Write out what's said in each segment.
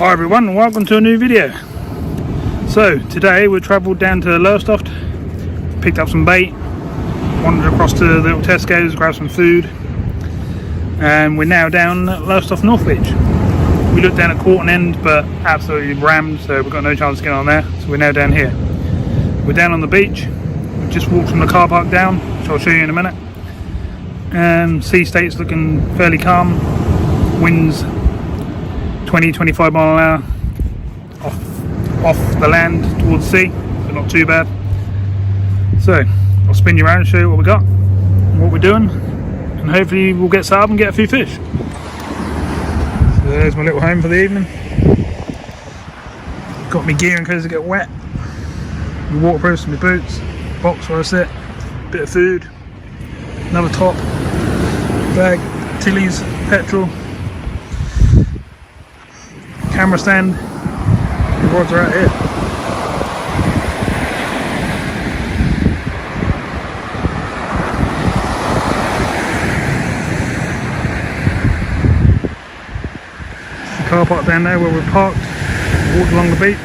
Hi everyone, and welcome to a new video. So today we travelled down to Lowestoft, picked up some bait, wandered across to the little Tesco's, grabbed some food, and we're now down at Lowestoft North Beach. We looked down at Quarton End but absolutely rammed, so we've got no chance to get on there, so we're now down here. We're down on the beach, we've just walked from the car park down, which I'll show you in a minute. Sea state's looking fairly calm, winds 20-25 mile an hour off the land towards the sea, but not too bad. So I'll spin you around and show you what we got and what we're doing, and hopefully we'll get set up and get a few fish. So there's my little home for the evening. Got my gear in case I get wet, my waterproofs, my boots, box where I sit, bit of food, another top, bag, tillies, petrol, camera stand. The rods are out here. The car park down there where we're parked, walked along the beach.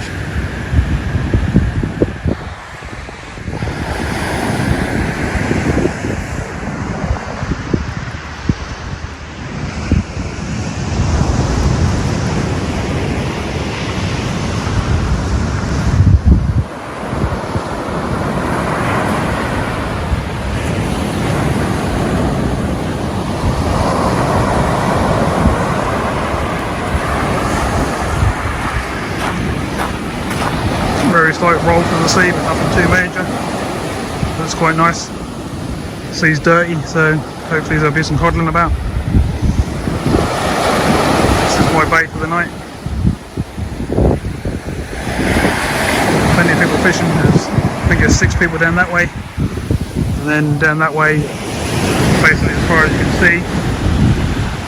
Very slight roll from the sea, but nothing too major. That's quite nice. The sea's dirty, so hopefully there'll be some codling about. This is my bait for the night. Plenty of people fishing. I think there's 6 people down that way, and then down that way, basically as far as you can see,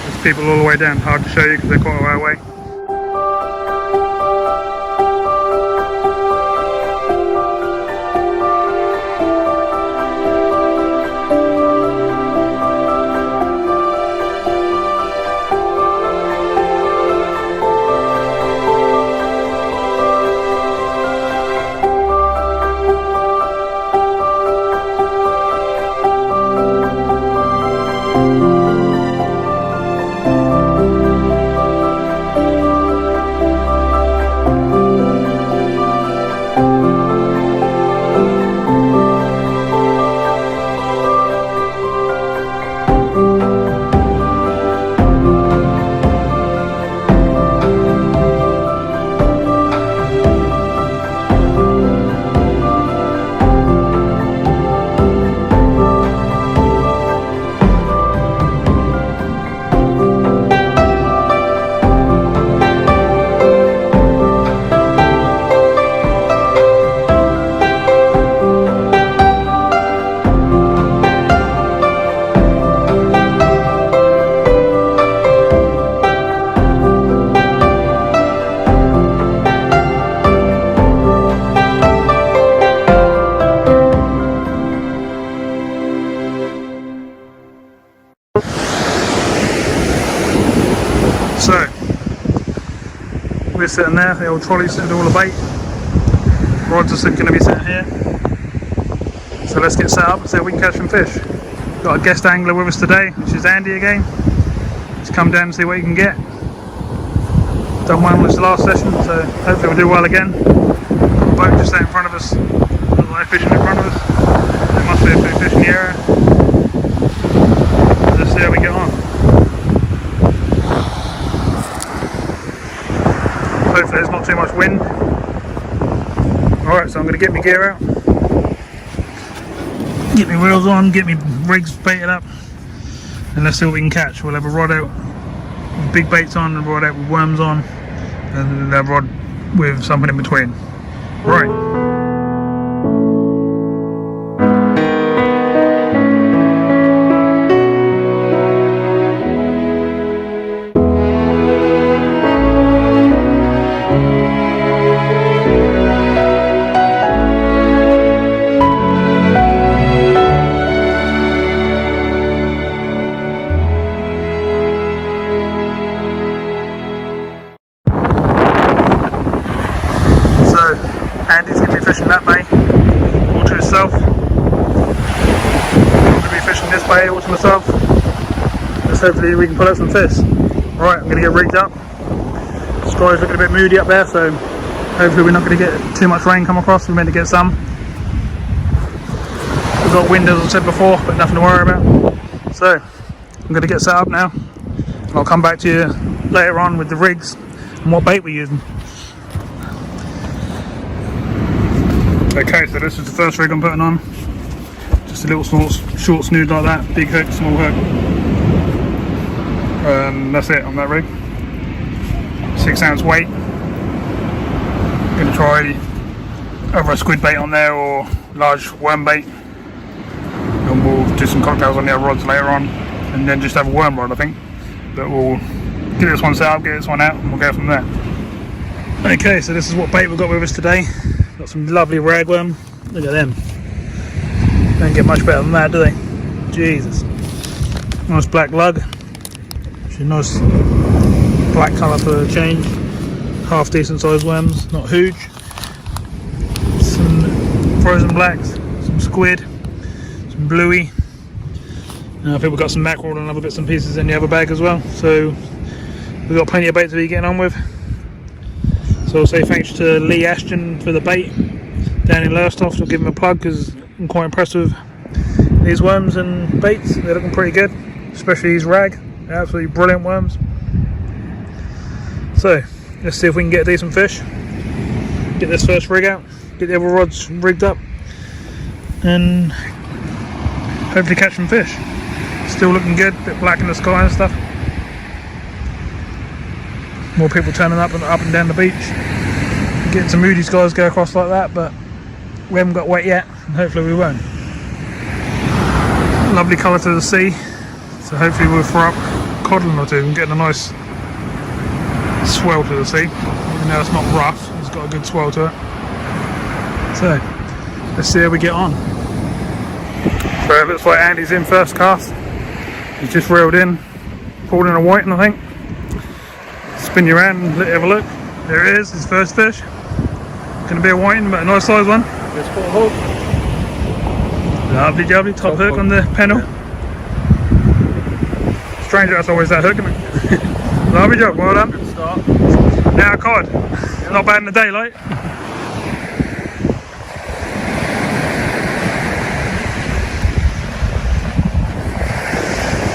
there's people all the way down. Hard to show you because they're quite a way away. So, we're sitting there, the old trolley's sitting all the bait. Rods are going to be sitting here. So let's get set up and see if we can catch some fish. Got a guest angler with us today, which is Andy again. Just come down and see what you can get. Done well with this last session, so hopefully we'll do well again. The boat just out in front of us, there's a lot of fishing in front of us. There must be a few fish in the area. Let's see how we get on. Hopefully there's not too much wind. Alright, so I'm going to get my gear out, get my reels on, get my rigs baited up, and let's see what we can catch. We'll have a rod out with big baits on, and a rod out with worms on, and a rod with something in between. Right. that bay, all to itself. I'm going to be fishing this bay all to myself. Let's hopefully we can pull out some fish. Right, I'm going to get rigged up. The sky's looking a bit moody up there, so hopefully we're not going to get too much rain come across. We're meant to get some. We've got wind, as I said before, but nothing to worry about. So I'm going to get set up now. I'll come back to you later on with the rigs and what bait we're using. Okay, so this is the first rig I'm putting on. Just a little short snood like that, big hook, small hook. That's it on that rig. 6 ounce weight. I'm going to try either a squid bait on there or large worm bait. And we'll do some cocktails on the other rods later on, and then just have a worm rod, I think. But we'll get this one set up, get this one out, and we'll go from there. Okay, so this is what bait we've got with us today. Got some lovely ragworm. Look at them. Don't get much better than that, do they? Jesus. Nice black lug. Actually, nice black colour for a change. Half decent sized worms, not huge. Some frozen blacks, some squid, some bluey. I think we've got some mackerel and other bits and pieces in the other bag as well. So we've got plenty of bait to be getting on with. So I'll say thanks to Lee Ashton for the bait down in Lowestoft. I'll give him a plug because I'm quite impressed with these worms and baits. They're looking pretty good, especially these rag. They're absolutely brilliant worms. So let's see if we can get a decent fish. Get this first rig out, get the other rods rigged up, and hopefully catch some fish. Still looking good, a bit black in the sky and stuff. More people turning up and down the beach. Getting some moody skies go across like that, but we haven't got wet yet, and hopefully we won't. Lovely colour to the sea, so hopefully we'll throw up codling or two and get a nice swell to the sea. Even though it's not rough, it's got a good swell to it. So let's see how we get on. So it looks like Andy's in first cast. He's just reeled in, pulled in a whiting, I think. Spin you around and let you have a look. There it is, his first fish. Gonna be a whiting, but a nice size one. Let's put a hook. Lovely jubbly, top hook on the pennel. Yeah. Stranger, that's always that hook, isn't it? Lovely job, well done. Good start. Now cod. Yeah. Not bad in the daylight.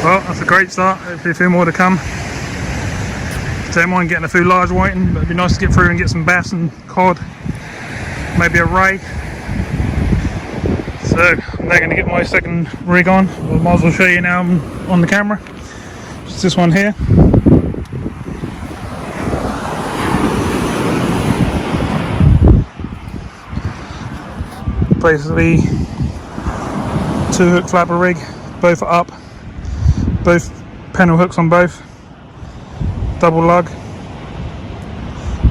Well, that's a great start. Hopefully a few more to come. Don't mind getting a few large whiting, but it'd be nice to get through and get some bass and cod. Maybe a ray. So I'm now going to get my second rig on. I might as well show you now on the camera. Just this one here. Basically 2 hook flapper rig, both are up. Both pennel hooks on both, double lug,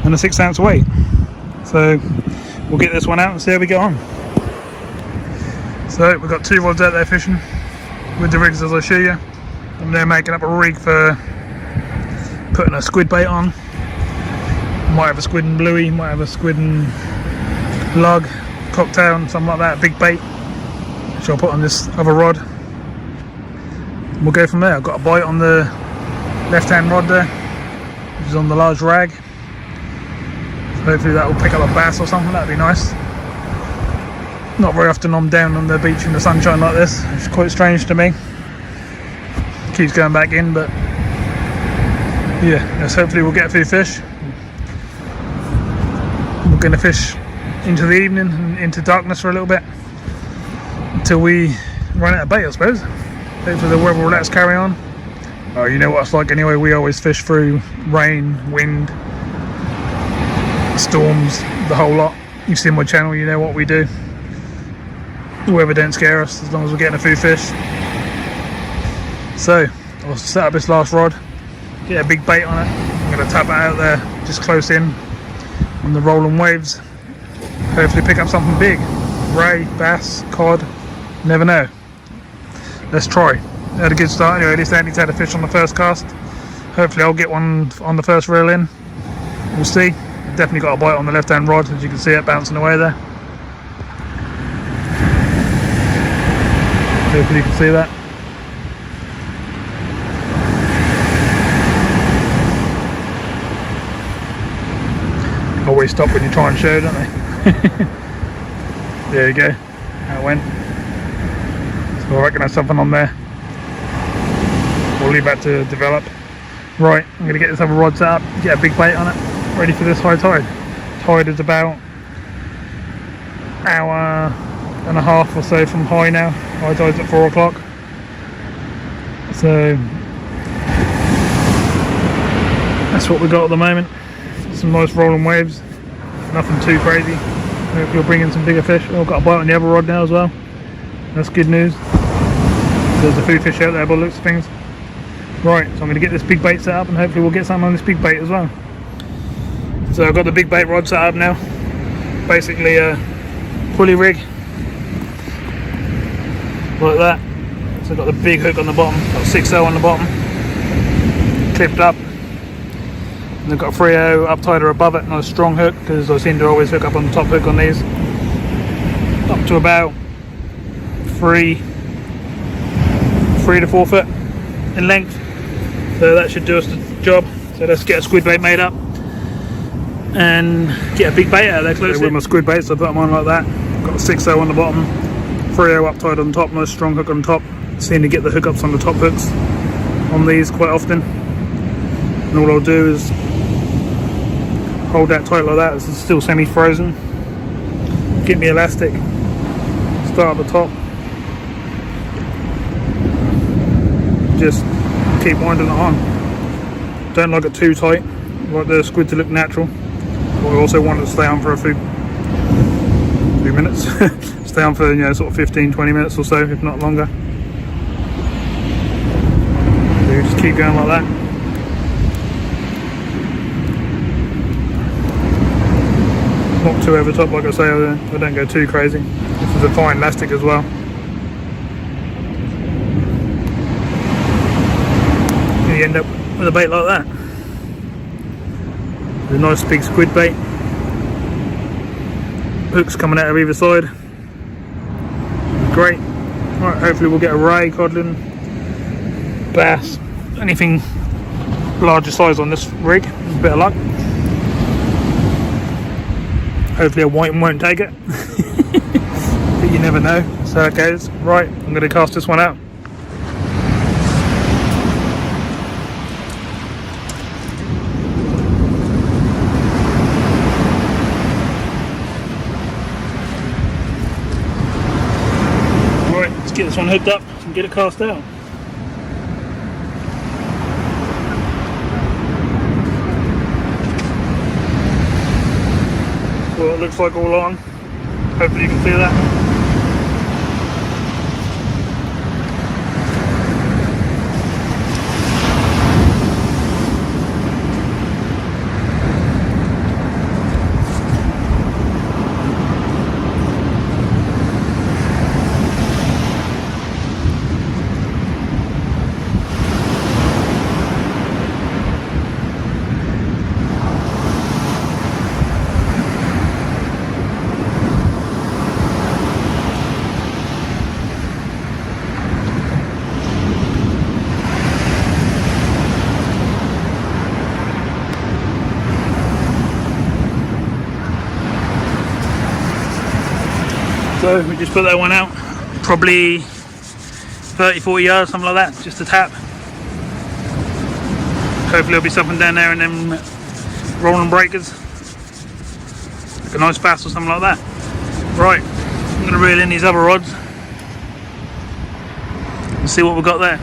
and a 6 ounce weight. So we'll get this one out and see how we get on. So we've got 2 rods out there fishing with the rigs as I show you. I'm now making up a rig for putting a squid bait on. Might have a squid and bluey, might have a squid and lug, cocktail and something like that, big bait, which I'll put on this other rod. We'll go from there. I've got a bite on the left hand rod there, which is on the large rag. So hopefully that will pick up a bass or something. That'd be nice. Not very often I'm down on the beach in the sunshine like this. It's quite strange to me. Keeps going back in, but yeah, yes, hopefully we'll get a few fish. We're going to fish into the evening and into darkness for a little bit until we run out of bait, I suppose. Hopefully the weather will let us carry on. Oh, you know what it's like anyway. We always fish through rain, wind, storms, the whole lot. You've seen my channel, you know what we do. The weather don't scare us as long as we're getting a few fish. So I'll set up this last rod, get a big bait on it. I'm going to tap it out there just close in on the rolling waves. Hopefully pick up something big. Ray, bass, cod, never know. Let's try. Had a good start anyway. At least Andy's had a fish on the first cast. Hopefully I'll get one on the first reel in. We'll see. Definitely got a bite on the left hand rod, as you can see it bouncing away there. Hopefully you can see that. Always stop when you try and show, don't they? There you go. How it went. So I reckon there's something on there. We'll leave that to develop. Right, I'm going to get this other rod set up, get a big bait on it, ready for this high tide. Tide is about an hour and a half or so from high now. High tide's at 4 o'clock. So that's what we got at the moment. Some nice rolling waves, nothing too crazy. Hopefully we'll bring in some bigger fish. I've got a bite on the other rod now as well. That's good news. There's a food fish out there by the looks of things. Right, so I'm going to get this big bait set up and hopefully we'll get something on this big bait as well. So I've got the big bait rod set up now. Basically a pulley rig. Like that. So I've got the big hook on the bottom, got 6-0 on the bottom. Clipped up. And I've got a 3-0 up tighter above it, not a strong hook, because I seem to always hook up on the top hook on these. Up to about 3 to 4 foot in length. So that should do us the job. So let's get a squid bait made up and get a big bait out of there close. With my squid baits, I put them on like that. Got a 6-0 on the bottom, 3-0 up tight on the top, nice strong hook on the top. Seem to get the hookups on the top hooks on these quite often. And all I'll do is hold that tight like that. This is still semi-frozen. Get me elastic. Start at the top. Just keep winding it on. Don't like it too tight. I like the squid to look natural. But I also want it to stay on for a few minutes. Stay on for, you know, sort of 15-20 minutes or so, if not longer. So just keep going like that. Not too over the top, like I say. I don't go too crazy. This is a fine elastic as well. You end up with a bait like that. A nice big squid bait. Hooks coming out of either side. Great. Right, hopefully we'll get a ray, codling, bass, anything larger size on this rig. A bit of luck. Hopefully a white one won't take it. But you never know. So it goes. Right, I'm going to cast this one out. Right, let's get this one hooked up and get it cast out. Well, it looks like all on. Hopefully you can see that. So we just put that one out, probably 30-40 yards, something like that, just a tap. Hopefully there'll be something down there in them rolling breakers, like a nice bass or something like that. Right, I'm going to reel in these other rods and see what we've got there.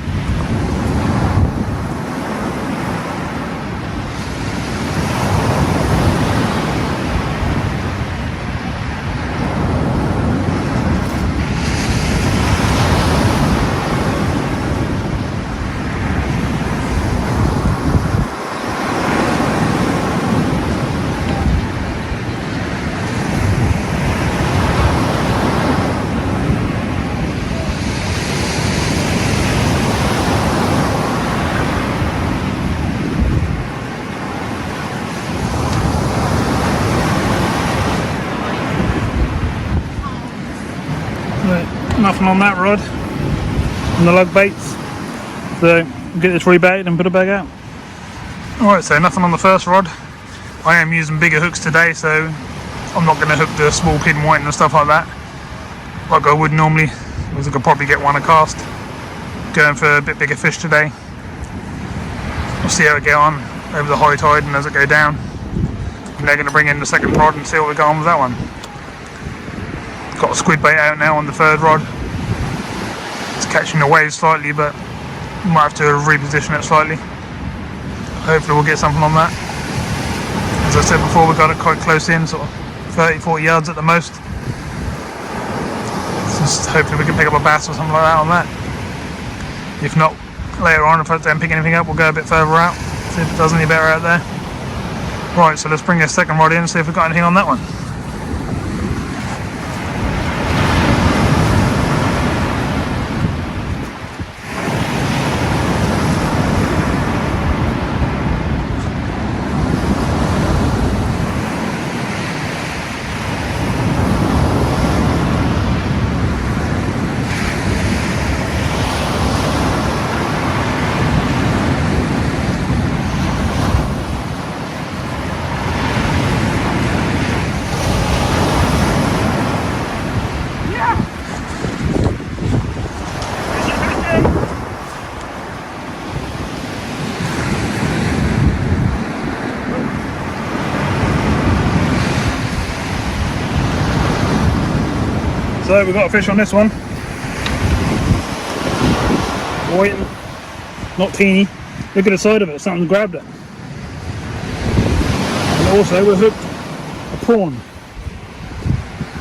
Nothing on that rod. and the lug baits. So get this rebaited and put it back out. Alright, so nothing on the first rod. I am using bigger hooks today, so I'm not going to hook the small pin white and stuff like that, like I would normally, because I could probably get one a cast. Going for a bit bigger fish today. We'll see how it get on over the high tide and as it go down. And they're going to bring in the second rod and see what we got on with that one. Got a squid bait out now on the third rod. It's catching the waves slightly, but we might have to reposition it slightly. Hopefully we'll get something on that. As I said before, we got it quite close in, sort of 30-40 yards at the most. Just hopefully we can pick up a bass or something like that on that. If not, later on, if I don't pick anything up, we'll go a bit further out, see if it does any better out there. Right, so let's bring this second rod in and see if we've got anything on that one. So we've got a fish on this one. White, not teeny. Look at the side of it, something grabbed it. And also we're hooked a prawn.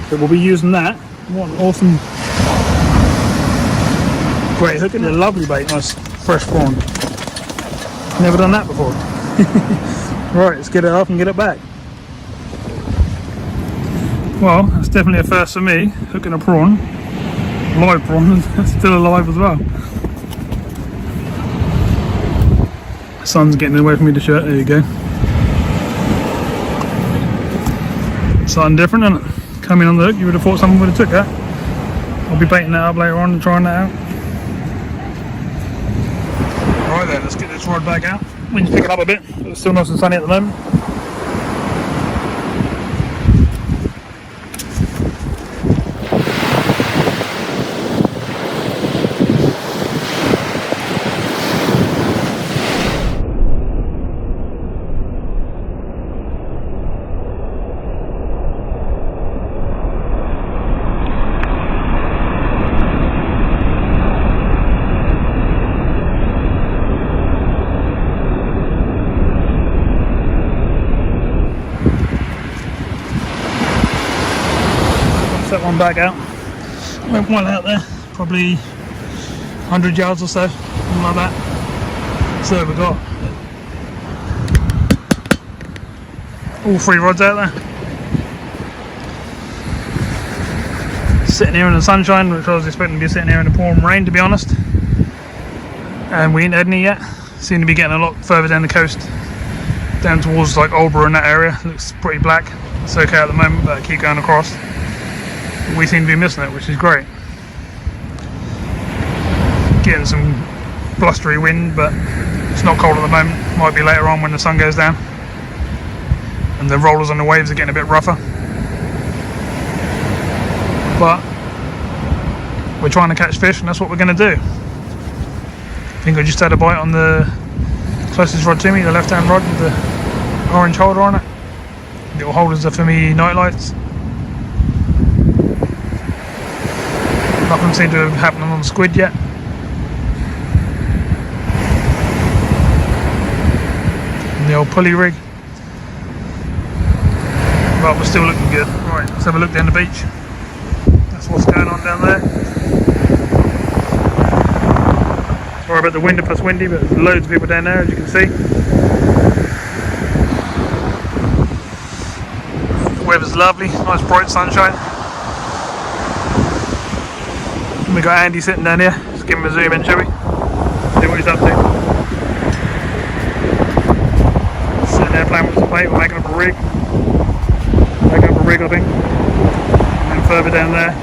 So we'll be using that. What an awesome, great hook. It's a lovely bait, nice fresh prawn. Never done that before. Right, let's get it up and get it back. Well, that's definitely a first for me, hooking a prawn. Live prawn, still alive as well. The sun's getting away from me, the shirt, there you go. Something different, isn't it? Coming on the hook, you would have thought someone would have took that. I'll be baiting that up later on and trying that out. Alright then, let's get this rod back out. We can pick it up a bit, it's still nice and sunny at the moment. Set one back out. Went one out there, probably 100 yards or so, something like that. So we've got all three rods out there. Sitting here in the sunshine, which I was expecting to be sitting here in the pouring rain, to be honest. And we ain't had any yet. Seem to be getting a lot further down the coast, down towards like Aldborough and that area. Looks pretty black. It's okay at the moment, but I keep going across. We seem to be missing it, which is great. Getting some blustery wind, but it's not cold at the moment. Might be later on when the sun goes down and the rollers on the waves are getting a bit rougher. But we're trying to catch fish, and that's what we're going to do. I think I just had a bite on the closest rod to me, the left hand rod with the orange holder on it. Little holders are for me night lights. Nothing seemed to have happened on the squid yet. And the old pulley rig. But we're still looking good. Right, let's have a look down the beach. That's what's going on down there. Sorry about the wind if it's windy, but there's loads of people down there, as you can see. The weather's lovely, nice bright sunshine. We got Andy sitting down here. Let's give him a zoom in, shall we? See what he's up to. Sitting there playing with the bait. We're making up a rig. Making up a rig, I think. And then further down there,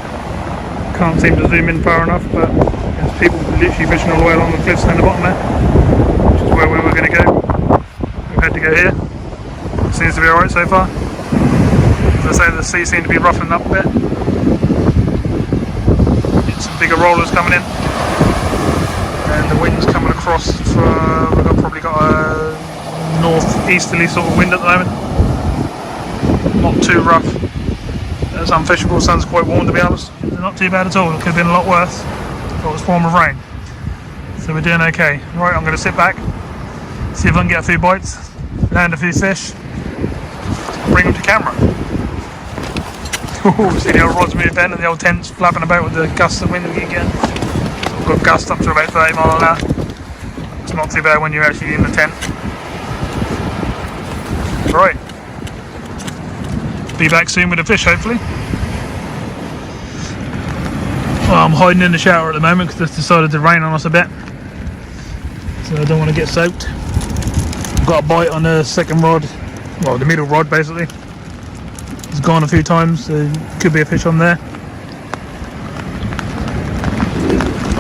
can't seem to zoom in far enough, but it's people literally fishing all the way along the cliffs down the bottom there, which is where we were going to go. We've had to go here. Seems to be alright so far. As I say, the sea seems to be roughening up a bit. Get some bigger rollers coming in, and the wind's coming across. We've probably got a north-easterly sort of wind at the moment. Not too rough. It's unfishable. Sun's quite warm, to be honest. Not too bad at all. It could have been a lot worse. Got this form of rain, so we're doing okay. Right, I'm going to sit back, see if I can get a few bites, land a few fish, bring them to camera. See the old rods moving bent and the old tents flapping about with the gusts of wind we get. We've got gusts up to about 30 miles an hour. It's not too bad when you're actually in the tent. Right, be back soon with the fish, hopefully. Well, I'm hiding in the shower at the moment because it's decided to rain on us a bit, so I don't want to get soaked. Got a bite on the second rod, well, the middle rod basically. It's gone a few times, so could be a fish on there.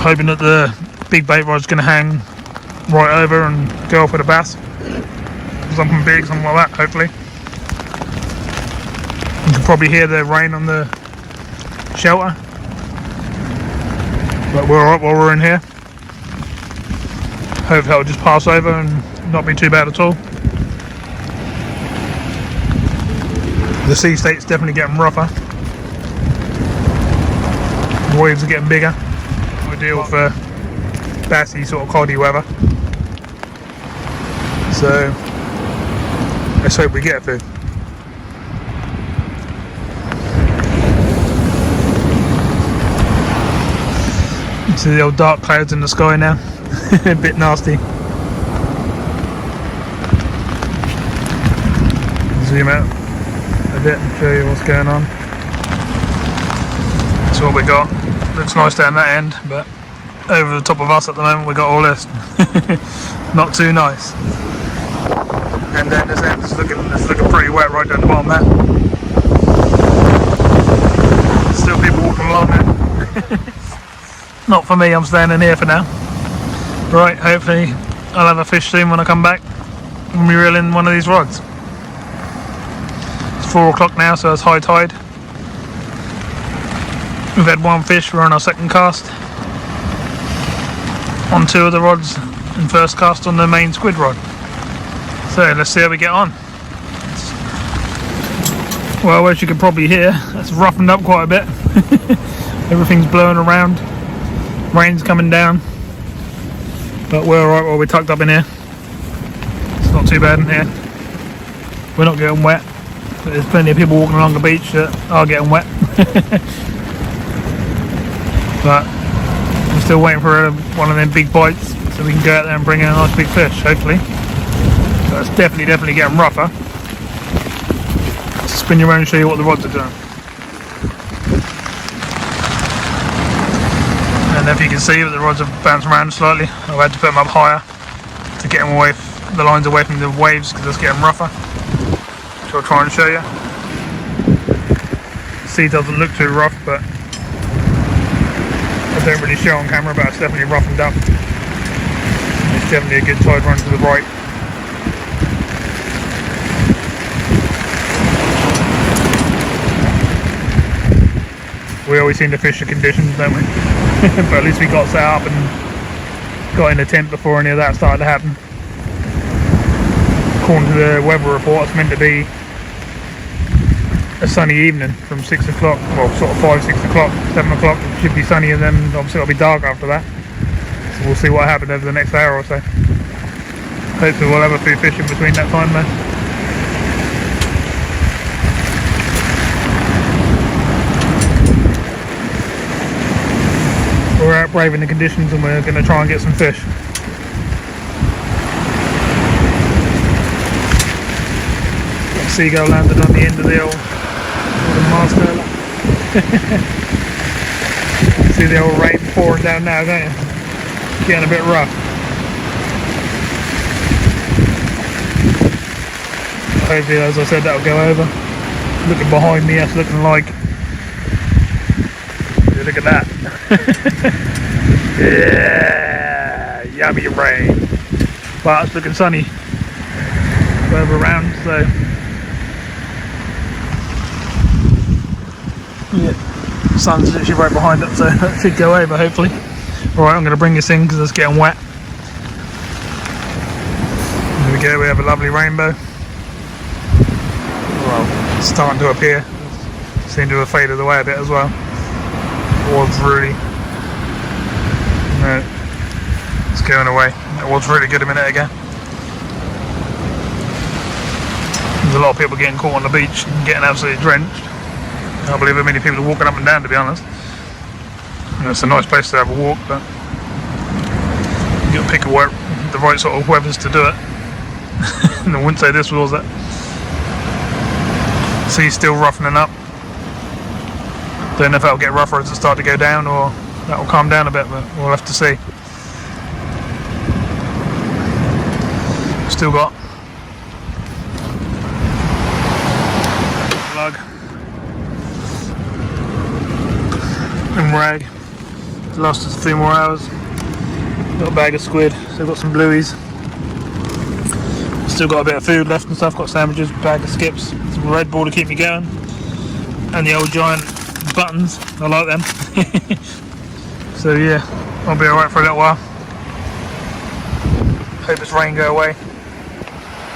Hoping that the big bait rod's going to hang right over and go off with a bass. Something big, something like that, hopefully. You can probably hear the rain on the shelter, but we're alright while we're in here. Hope that'll just pass over and not be too bad at all. The sea state's definitely getting rougher. The waves are getting bigger. Ideal for bassy sort of COD weather. So let's hope we get a few. See the old dark clouds in the sky now. A bit nasty. Zoom out a bit and show you what's going on. That's what we got. Looks nice down that end, but over the top of us at the moment we got all this. Not too nice. And then this end is looking pretty wet right down the bottom there. Still people walking along there. Not for me, I'm standing here for now. Right, hopefully I'll have a fish soon when I come back and we reel in one of these rods. It's 4 o'clock now, so it's high tide. We've had one fish, we're on our second cast on 2 of the rods and first cast on the main squid rod. So let's see how we get on. Well, as you can probably hear, that's roughened up quite a bit. Everything's blowing around. Rain's coming down, but we're alright while we're tucked up in here. It's not too bad in here. We're not getting wet, but there's plenty of people walking along the beach that are getting wet. But I'm still waiting for one of them big bites so we can go out there and bring in a nice big fish, hopefully. But it's definitely getting rougher. I'll spin you around and show you what the rods are doing. And if you can see that the rods have bounced around slightly, I've had to put them up higher to get them away, the lines away from the waves because it's getting rougher. So I'll try and show you. The sea doesn't look too rough, but I don't really show on camera, but it's definitely roughened up. It's definitely a good tide run to the right. We always seem to fish the conditions, don't we? But at least we got set up and got in a tent before any of that started to happen. According to the weather report, it's meant to be a sunny evening from 6 o'clock, well sort of 5, 6 o'clock, 7 o'clock. It should be sunny, and then obviously it'll be dark after that. So we'll see what happens over the next hour or so. Hopefully we'll have a few fish in between that time though. We're out braving the conditions and we're going to try and get some fish. Got a seagull landed on the end of the old mast there. See the old rain pouring down now, don't you? Getting a bit rough. Hopefully, as I said, that'll go over. Looking behind me, that's looking like... Look at that. Yeah, yummy rain. But it's looking sunny further around, so yeah, the sun's literally right behind it, so that should go over hopefully. Alright, I'm going to bring this in because it's getting wet. There we go, we have a lovely rainbow. Well, it's starting to appear. Seem to have faded away a bit as well. It was really... No, it's going away. It was really good a minute ago. There's a lot of people getting caught on the beach and getting absolutely drenched. I can't believe how many people are walking up and down, to be honest. You know, it's a nice place to have a walk, but you got to pick the right sort of weathers to do it. And I wouldn't say this was it. Sea's still roughening up. Don't know if that'll get rougher as it starts to go down, or that'll calm down a bit, but we'll have to see. Still got lug and rag. Lost us a few more hours. Got a bag of squid, still got some blueies. Still got a bit of food left and stuff, got sandwiches, bag of skips, some Red Bull to keep me going, and the old giant buttons, I like them. So yeah, I'll be alright for a little while. Hope this rain go away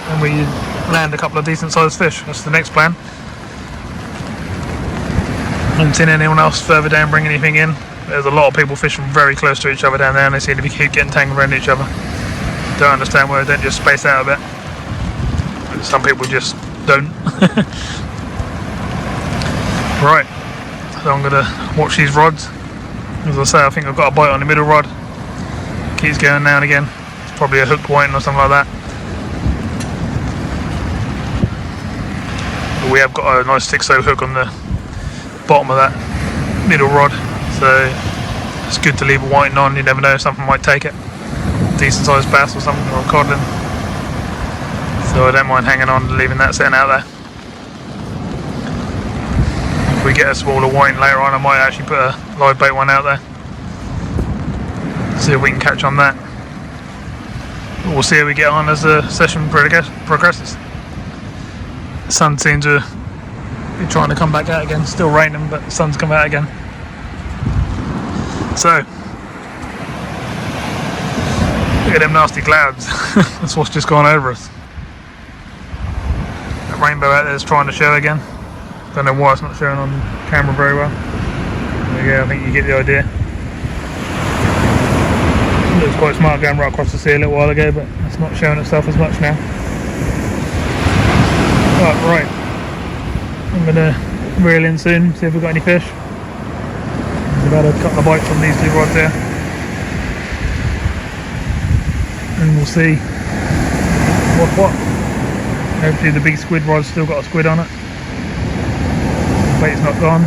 and we land a couple of decent sized fish. That's the next plan. I haven't seen anyone else further down bring anything in. There's a lot of people fishing very close to each other down there, and they seem to keep getting tangled around each other. Don't understand why they don't just space out a bit. Some people just don't. Right, so I'm gonna watch these rods. As I say, I think I've got a bite on the middle rod. Keeps going now and again. It's probably a hook whiting or something like that. But we have got a nice 6-0 hook on the bottom of that middle rod, so it's good to leave a whiting on. You never know, something might take it. Decent sized bass or something, or a codling. So I don't mind hanging on and leaving that sitting out there. If we get a smaller whiting later on, I might actually put a live bait one out there. See if we can catch on that. But we'll see how we get on as the session progresses. The sun seems to be trying to come back out again. Still raining, but the sun's come out again. So, look at them nasty clouds. That's what's just gone over us. That rainbow out there is trying to show again. Don't know why it's not showing on camera very well. There you go, I think you get the idea. It looks quite smart going right across the sea a little while ago, but it's not showing itself as much now. Right, I'm going to reel in soon, see if we've got any fish. We've had a couple of bites on these two rods here. And we'll see what's what. Hopefully the big squid rod's still got a squid on it. The bait's not gone.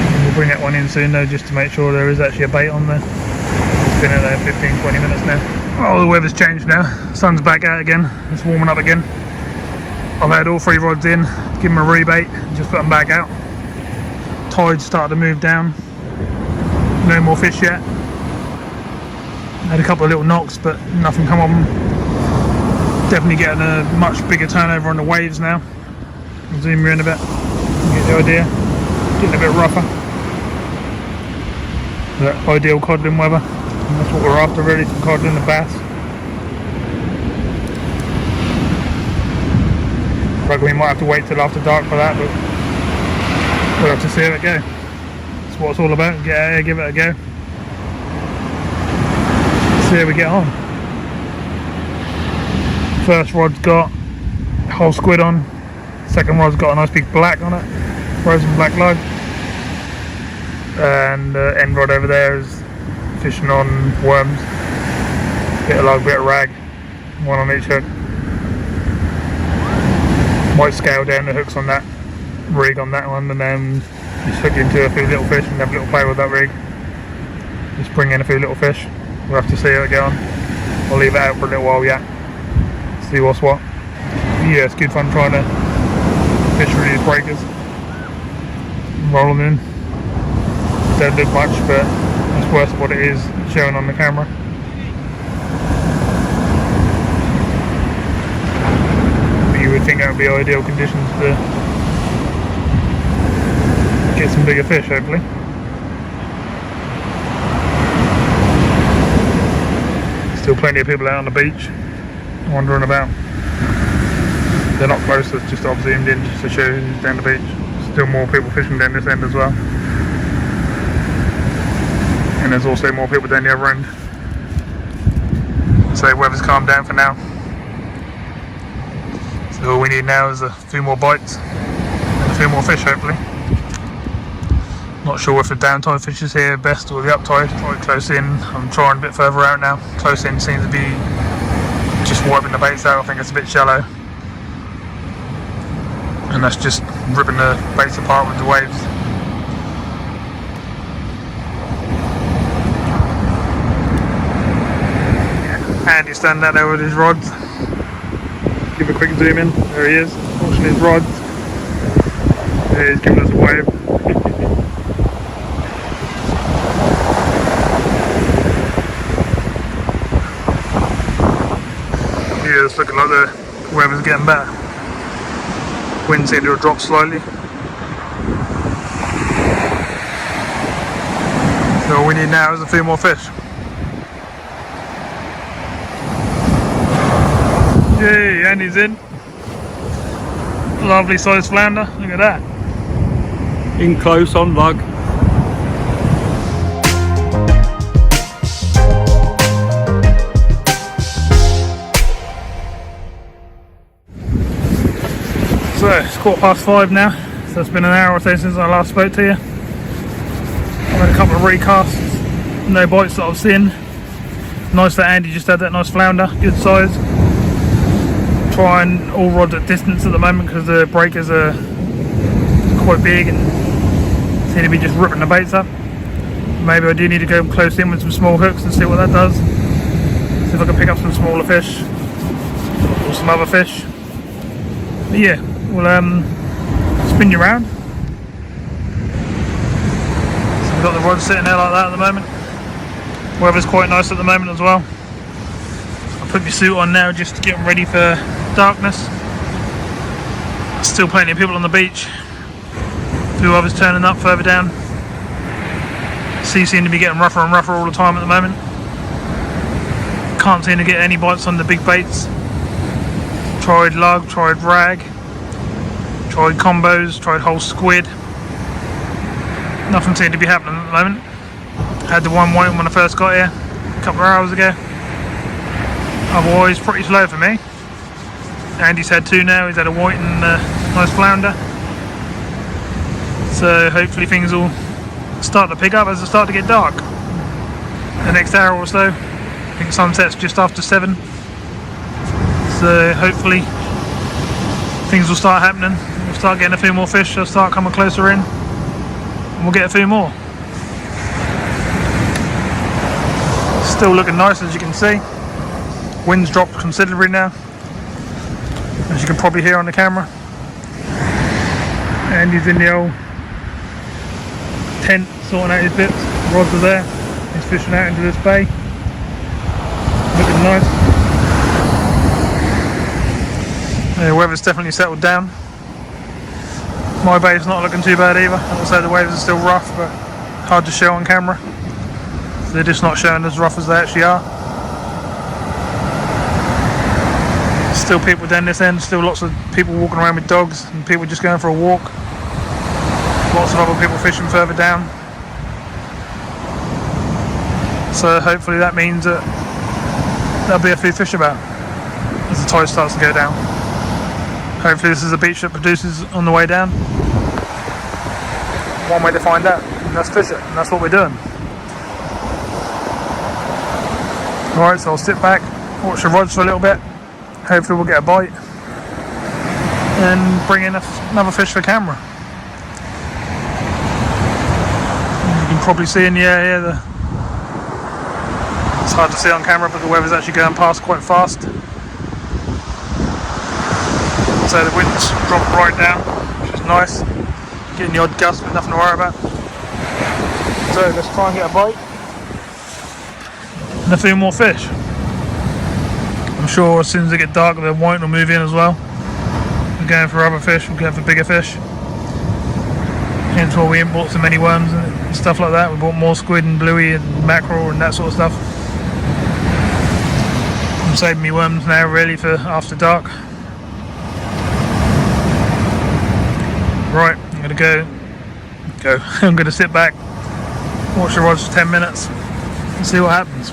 And we'll bring that one in soon though, just to make sure there is actually a bait on there. It's been out there 15-20 minutes now. Oh, the weather's changed now. Sun's back out again. It's warming up again. I've had all 3 rods in, give them a rebait, and just put them back out. Tide's started to move down. No more fish yet. Had a couple of little knocks, but nothing come on them. Definitely getting a much bigger turnover on the waves now. I'll zoom you in a bit. You get the idea. Getting a bit rougher. But ideal codling weather. And that's what we're after really, some codling and bass. We might have to wait till after dark for that, but we'll have to see how it goes. That's what it's all about. Get out here, give it a go. See how we get on. First rod's got a whole squid on. Second rod's got a nice big black on it, frozen black lug. And the end rod over there is fishing on worms. Bit of lug, bit of rag, one on each hook. Might scale down the hooks on that rig on that one, and then just hook into a few little fish and have a little play with that rig. Just bring in a few little fish. We'll have to see how it goes on. I'll leave it out for a little while yet. See what's what. Yeah, it's good fun trying to fish through these breakers. Roll them in. don't look much, but it's worth what it is showing on the camera. But you would think that would be ideal conditions to get some bigger fish, hopefully. Still plenty of people out on the beach wandering about. They're not close, it's just I've zoomed in just to show you down the beach. Still more people fishing down this end as well. And there's also more people down the other end. So the weather's calmed down for now. So all we need now is a few more bites and a few more fish, hopefully. Not sure if the down tide fish is here best or the up tide. Quite close in. I'm trying a bit further out now. Close in seems to be just wiping the baits out. I think it's a bit shallow. And that's just ripping the baits apart with the waves. Andy's standing out there with his rods. Give a quick zoom in. There he is, watching his rods. There he's giving us a wave. Yeah, it's looking like the weather's getting better. Wind seems to have dropped slightly. So all we need now is a few more fish. Yay, Andy's in. Lovely sized flounder, look at that. In close on lug. So it's 5:15 now, so it's been an hour or so since I last spoke to you. I've had a couple of recasts, no bites that I've seen. Nice that Andy just had that nice flounder, good size. Trying all rods at distance at the moment because the breakers are quite big and seem to be just ripping the baits up. Maybe I do need to go close in with some small hooks and see what that does. See if I can pick up some smaller fish or some other fish. But yeah, we'll spin you around. So we've got the rods sitting there like that at the moment. Weather's quite nice at the moment as well. I'll put my suit on now just to get ready for darkness. Still plenty of people on the beach. A few others turning up further down. Sea seem to be getting rougher and rougher all the time at the moment. Can't seem to get any bites on the big baits. Tried lug, tried rag, tried combos, tried whole squid. Nothing seemed to be happening at the moment. Had the one white when I first got here a couple of hours ago. Otherwise pretty slow for me. Andy's had two now, he's had a white and a nice flounder. So hopefully things will start to pick up as it starts to get dark. The next hour or so, I think sunset's just after 7. So hopefully things will start happening. We'll start getting a few more fish, they'll start coming closer in. And we'll get a few more. Still looking nice as you can see. Wind's dropped considerably now, as you can probably hear on the camera. And he's in the old tent sorting out his bits. Rods are there. He's fishing out into this bay. Looking nice. The weather's definitely settled down. My bay's not looking too bad either. Like I say, the waves are still rough, but hard to show on camera. So they're just not showing as rough as they actually are. Still people down this end, still lots of people walking around with dogs and people just going for a walk. Lots of other people fishing further down. So hopefully that means that there'll be a few fish about as the tide starts to go down. Hopefully this is a beach that produces on the way down. One way to find out, and that's fish it, and that's what we're doing. Alright, so I'll sit back, watch the rods for a little bit. Hopefully we'll get a bite and bring in another fish for camera. You can probably see in the air here, it's hard to see on camera, but the weather's actually going past quite fast. So the wind's dropped right down, which is nice. Getting the odd gust, but nothing to worry about. So let's try and get a bite and a few more fish. I'm sure as soon as it gets dark the white will move in as well. We're going for other fish, we're going for bigger fish. Hence why we bought so many worms and stuff like that. We bought more squid and bluey and mackerel and that sort of stuff. I'm saving me worms now really for after dark. Right, I'm gonna go. I'm gonna sit back, watch the rods for 10 minutes and see what happens.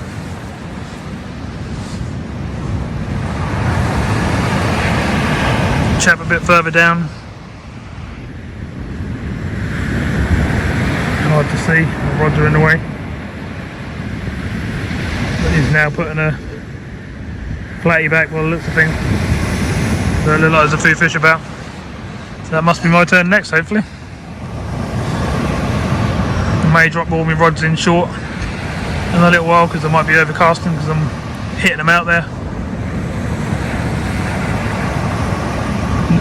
Chap a bit further down. Hard to see, the rods are in the way. But he's now putting a flatty back by the looks of things. So it looks like there's a few fish about. So that must be my turn next, hopefully. I may drop all my rods in short in a little while because I might be overcasting because I'm hitting them out there.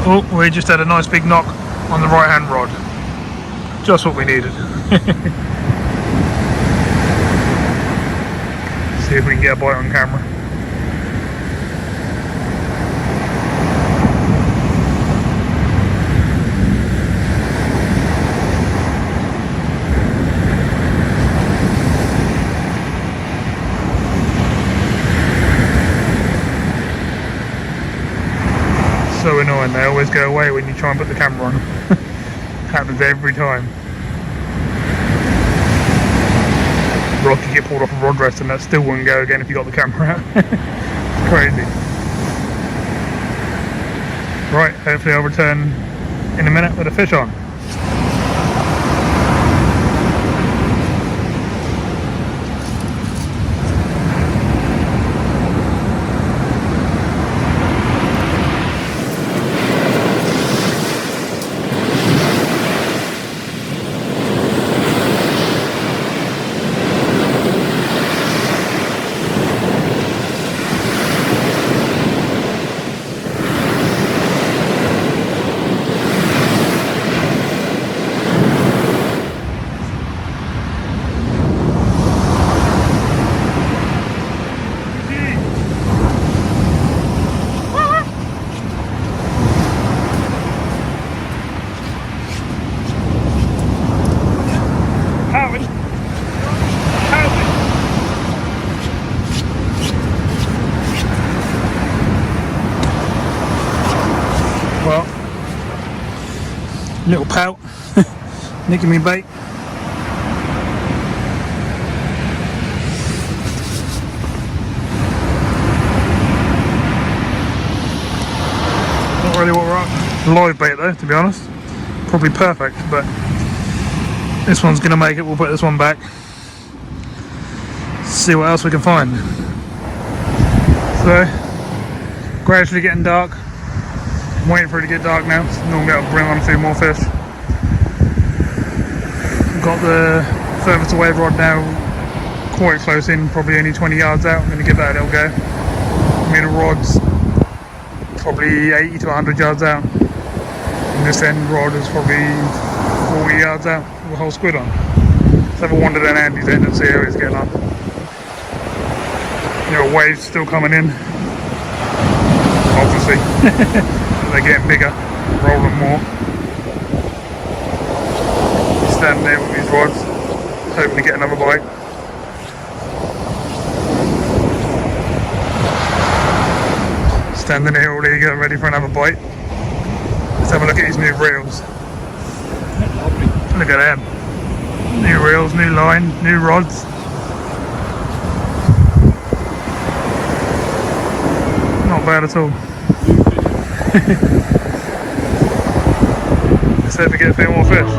Oh, we just had a nice big knock on the right hand rod. Just what we needed. See if we can get a bite on camera. So annoying, they always go away when you try and put the camera on. Happens every time. Rod could get pulled off a rod rest and that still wouldn't go again if you got the camera out. It's crazy. Right, hopefully I'll return in a minute with a fish on. Well, little pout, nicking me bait. Not really what we're after. Live bait though, to be honest. Probably perfect, but this one's gonna make it. We'll put this one back. See what else we can find. So, gradually getting dark. I'm waiting for it to get dark now, so I'm going to bring on a few more fish. Got the furthest away rod now quite close in, probably only 20 yards out. I'm going to give that a little go. I mean, the rod's probably 80 to 100 yards out. And this end rod is probably 40 yards out with a whole squid on. Let's have a wander down Andy's end and see how he's getting on. You know, waves still coming in, obviously. They're getting bigger, rolling more. He's standing there with his rods, hoping to get another bite. Standing there all eager, ready for another bite. Let's have a look at his new reels. Look at them. New reels, new line, new rods. Not bad at all. Let's hope we get a few more fish.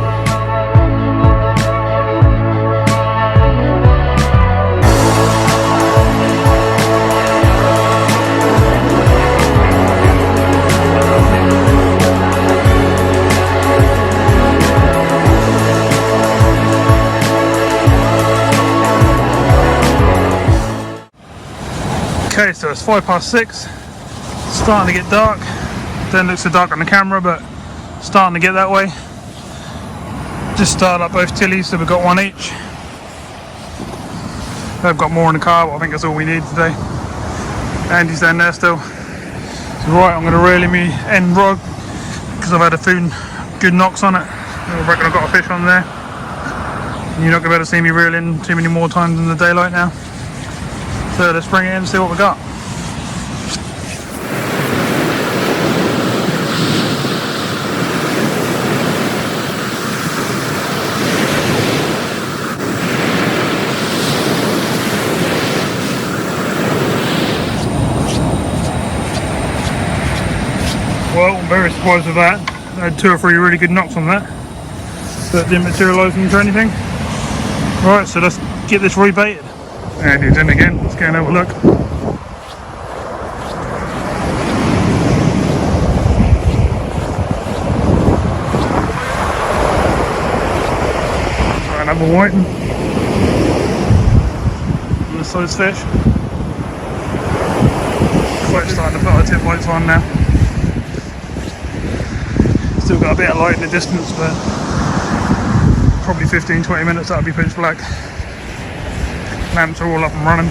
Okay, so it's 6:05. Starting to get dark. Don't look so dark on the camera, but starting to get that way. Just started up both tillies, so we've got one each. I've got more in the car, but I think that's all we need today. Andy's down there still. So right, I'm going to reel in my end rod because I've had a few good knocks on it. I reckon I've got a fish on there. You're not going to be able to see me reel in too many more times in the daylight now. So let's bring it in and see what we got. Well, I'm very surprised with that. I had 2 or 3 really good knocks on that, but didn't materialise into anything. Right, so let's get this rebaited. And he's in again. Let's go and have a look. Try another whiting. This size fish. Quite starting to put our tip lights on now. Still got a bit of light in the distance, but probably 15-20 minutes that'll be pitch black. Lamps are all up and running.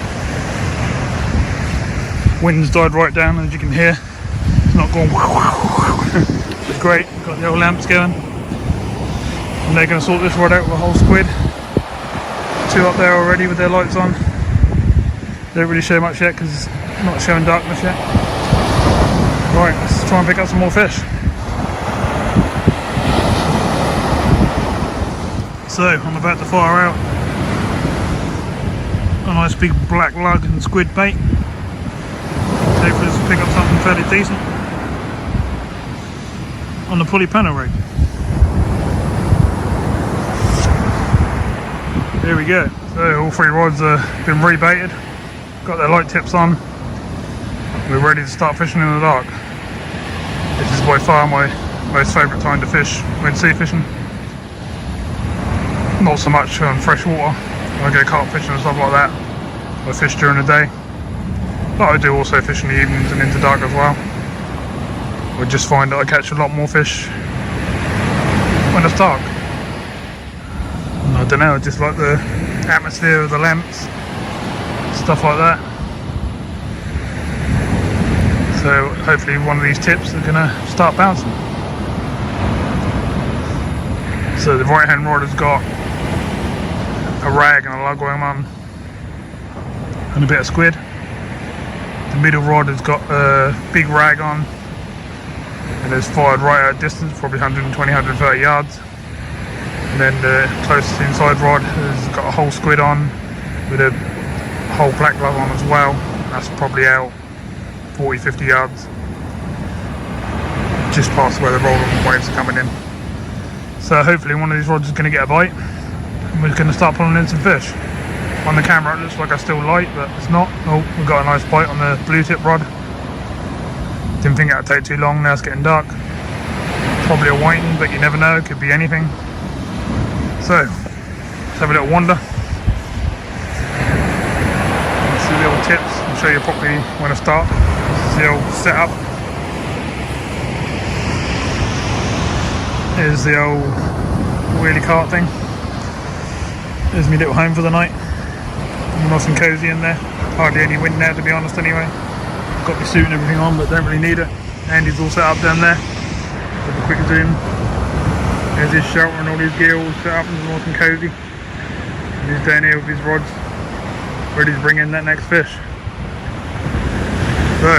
Wind's died right down, as you can hear. It's not going it's great. Got the old lamps going. And they're going to sort this rod out with a whole squid. 2 up there already with their lights on. Don't really show much yet because it's not showing darkness yet. Right, let's try and pick up some more fish. So, I'm about to fire out a nice big black lug and squid bait. Hopefully this will pick up something fairly decent on the pulley panel rig. There we go. So all 3 rods have been rebaited, got their light tips on. We're ready to start fishing in the dark. This is by far my most favourite time to fish when sea fishing. Not so much on fresh water. I go carp fishing and stuff like that. I fish during the day, but I do also fish in the evenings and into dark as well. I just find that I catch a lot more fish when it's dark. And I don't know, I just like the atmosphere of the lamps, stuff like that. So hopefully one of these tips are going to start bouncing. So the right hand rod has got a rag and a lug worm on and a bit of squid. The middle rod has got a big rag on and it's fired right at a distance, probably 120-130 yards. And then the closest inside rod has got a whole squid on with a whole black lug on as well. That's probably out 40-50 yards, just past where the rolling waves are coming in. So hopefully one of these rods is going to get a bite and we're going to start pulling in some fish. On the camera it looks like I'm still light, but it's not. Oh, we've got a nice bite on the blue tip rod. Didn't think that would take too long, now it's getting dark. Probably a whiting, but you never know, it could be anything. So, let's have a little wander. Let's see the old tips. I'll show you properly when I start. This is the old setup. Here's the old wheelie cart thing. There's my little home for the night. Nice and cosy in there. Hardly any wind now, to be honest, anyway. Got my suit and everything on, but don't really need it. Andy's all set up down there. With a quick zoom. There's his shelter and all his gear all set up and nice and cosy. And he's down here with his rods, ready to bring in that next fish. So,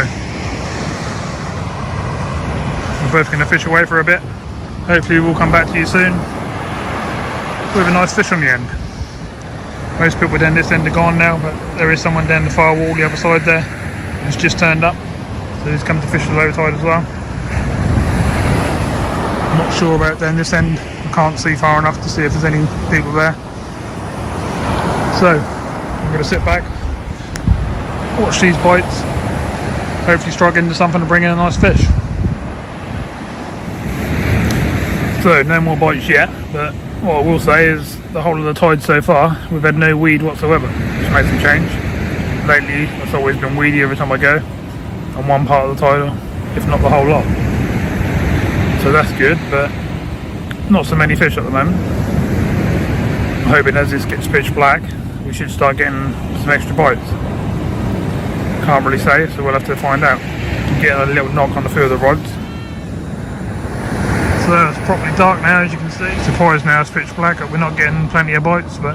we're both going to fish away for a bit. Hopefully we'll come back to you soon with a nice fish on the end. Most people down this end are gone now, but there is someone down the far wall, the other side there, who's just turned up. So he's come to fish the low tide as well. I'm not sure about down this end. I can't see far enough to see if there's any people there. So I'm going to sit back, watch these bites, hopefully strike into something to bring in a nice fish. So no more bites yet, but what I will say is the whole of the tide so far, we've had no weed whatsoever, which makes a change. Lately, it's always been weedy every time I go on one part of the tide, if not the whole lot. So that's good, but not so many fish at the moment. I'm hoping as this gets pitch black, we we should start getting some extra bites. Can't really say, so we'll have to find out. Get a little knock on a few of the rods. So it's properly dark now, as you can see. Surprised now it's pitch black. We're not getting plenty of bites, but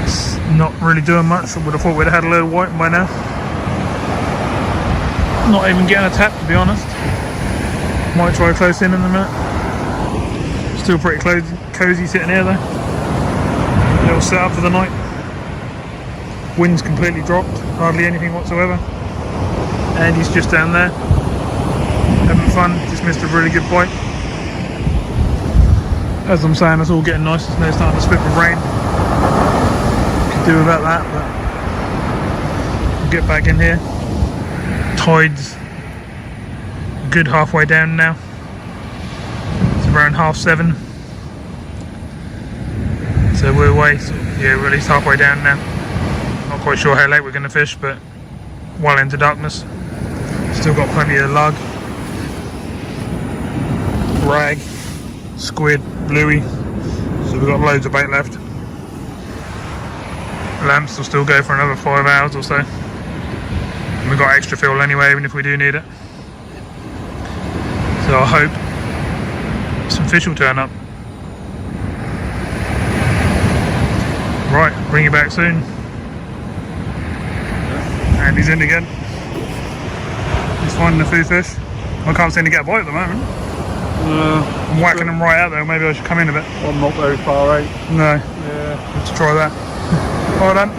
it's not really doing much. I would have thought we'd have had a little white by now. Not even getting a tap, to be honest. Might try close in a minute. Still pretty cozy sitting here though. Little setup for the night. Wind's completely dropped, hardly anything whatsoever. And he's just down there, having fun. Just missed a really good bite. As I'm saying, it's all getting nice. It's now starting to spit with rain. Could do without that, but we'll get back in here. Tide's a good halfway down now. It's around 7:30. So we're away. So yeah, we're at least halfway down now. Not quite sure how late we're going to fish, but well into darkness. Still got plenty of lug, rag, squid, bluey. So we've got loads of bait left. Lamps will still go for another 5 hours or so. And we've got extra fuel anyway, even if we do need it. So I hope some fish will turn up. Right, bring you back soon. And he's in again. He's finding a few fish. I can't seem to get a bite at the moment. I'm whacking them right out there. Maybe I should come in a bit. I'm not very far out. No. Yeah. Let's try that. Well done.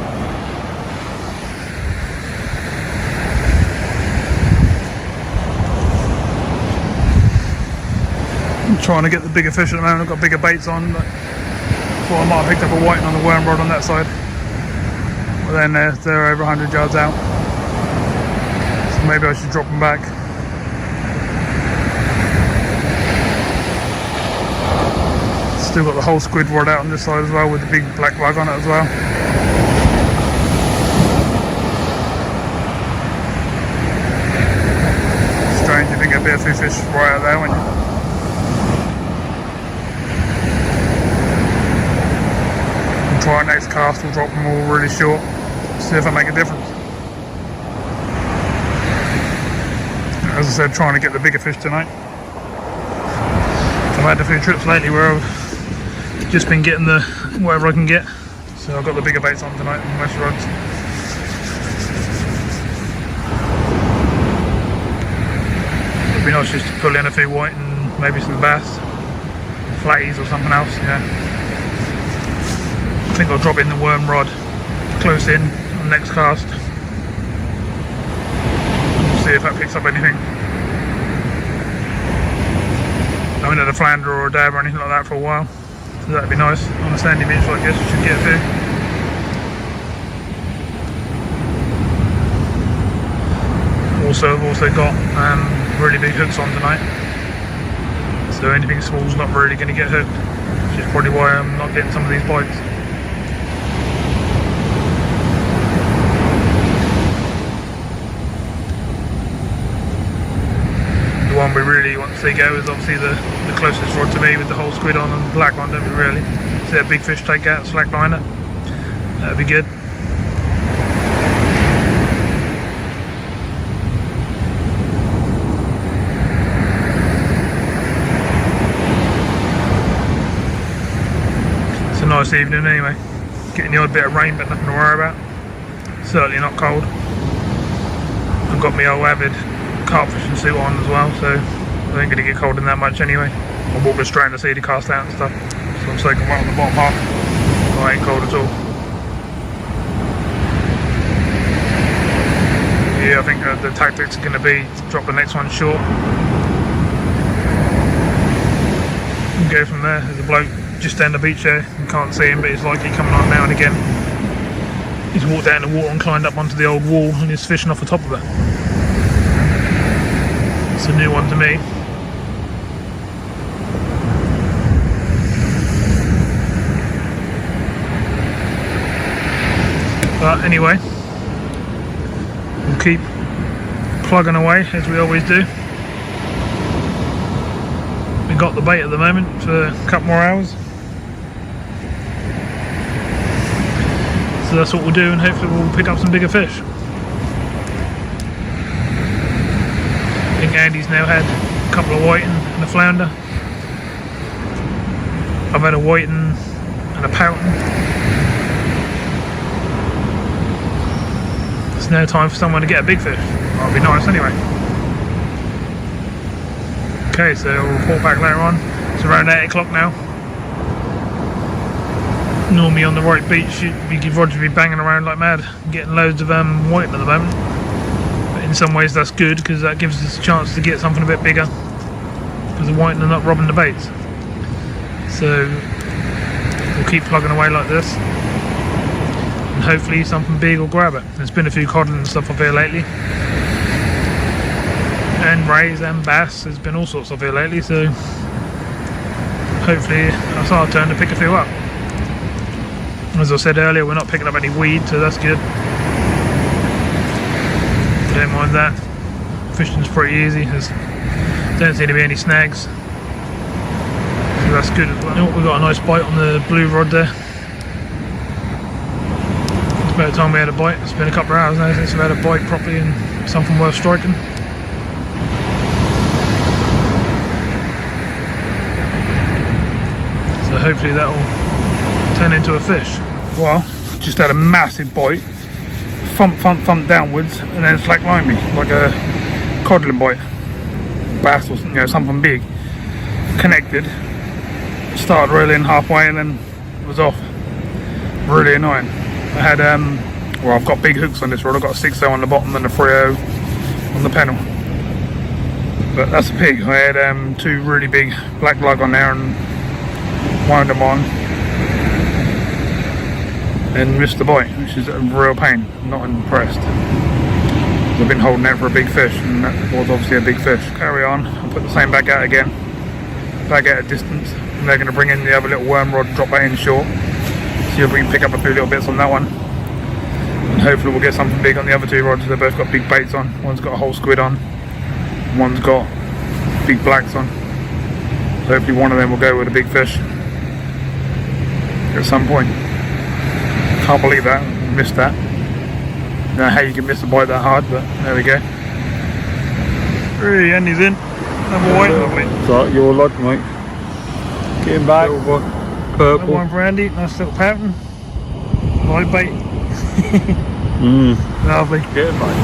I'm trying to get the bigger fish at the moment. I've got bigger baits on, but thought I might have picked up a whiting on the worm rod on that side. But then they're over 100 yards out. So maybe I should drop them back. Still got the whole squid rod out on this side as well, with the big black lug on it as well. Strange, you think there'd be a few fish right out there, wouldn't you? We'll try our next cast, we'll drop them all really short, see if they make a difference. As I said, trying to get the bigger fish tonight. I've had a few trips lately where I've just been getting the whatever I can get, so I've got the bigger baits on tonight and most rods. It'd be nice just to pull in a few white and maybe some bass, flatties or something else. Yeah, I think I'll drop in the worm rod close in on the next cast. See if that picks up anything. I haven't had a flounder or a dab or anything like that for a while, so that'd be nice. On a sandy beach like this, you should get a few. I've also got really big hooks on tonight, so anything small's not really going to get hooked, which is probably why I'm not getting some of these bites. The one we really want to see go is obviously the closest rod to me, with the whole squid on and the black one, don't we really? See a big fish take out, slack line it. That'd be good. It's a nice evening anyway. Getting the odd bit of rain, but nothing to worry about. Certainly not cold. I've got my old Avid carp fishing suit on as well, so I ain't going to get cold in that much anyway. I'm walking straight in the sea to cast out and stuff, so I'm soaking right on the bottom half. So I ain't cold at all. Yeah, I think the tactics are going to be to drop the next one short and go from there. There's a bloke just down the beach there, you can't see him, but he's likely coming on now and again. He's walked down the water and climbed up onto the old wall and he's fishing off the top of it. It's a new one to me. But anyway, we'll keep plugging away as we always do. We got the bait at the moment for a couple more hours. So that's what we'll do, and hopefully we'll pick up some bigger fish. I think Andy's now had a couple of whiting and a flounder. I've had a whiting and a pouting. It's now time for someone to get a big fish. That'll be nice anyway. Okay, so we'll report back later on. It's around 8 o'clock now. Normally on the right beach, Roger would be banging around like mad, getting loads of whiting at the moment. But in some ways that's good, because that gives us a chance to get something a bit bigger, because the whiting are not robbing the baits. So we'll keep plugging away like this, and hopefully something big will grab it. There's been a few codling and stuff up here lately, and rays and bass. There's been all sorts up here lately, so hopefully that's our turn to pick a few up. As I said earlier, we're not picking up any weed, so that's good. Don't mind that. Fishing's pretty easy. There's don't seem to be any snags, so that's good as well. We've got a nice bite on the blue rod there. It's about time we had a bite. It's been a couple of hours now since we've had a bite properly and something worth striking. So hopefully that'll turn into a fish. Well, just had a massive bite, thump downwards, and then slack lined me like a codling bite, bass or something big. Connected, started reeling halfway, and then it was off. Really annoying. I had well, I've got big hooks on this rod. I've got a 6-0 on the bottom and a 3-0 on the panel. But that's a pig. I had 2 really big black lug on there and wound them on and missed the bite, which is a real pain. I'm not impressed. I've been holding out for a big fish, and that was obviously a big fish. Carry on, I'll put the same back out again, back at a distance, and they're going to bring in the other little worm rod, drop that in short, see if we can pick up a few little bits on that one, and hopefully we'll get something big on the other 2 rods. They've both got big baits on. One's got a whole squid on, one's got big blacks on. Hopefully one of them will go with a big fish at some point. Can't believe that, missed that. Don't know how you can miss a bite that hard, but there we go. Hey, Andy's in. Number white, lovely. It's like your log, mate. Getting back. Silver, purple. Another one for Andy, nice little pouting. Light bait. Lovely. Getting back.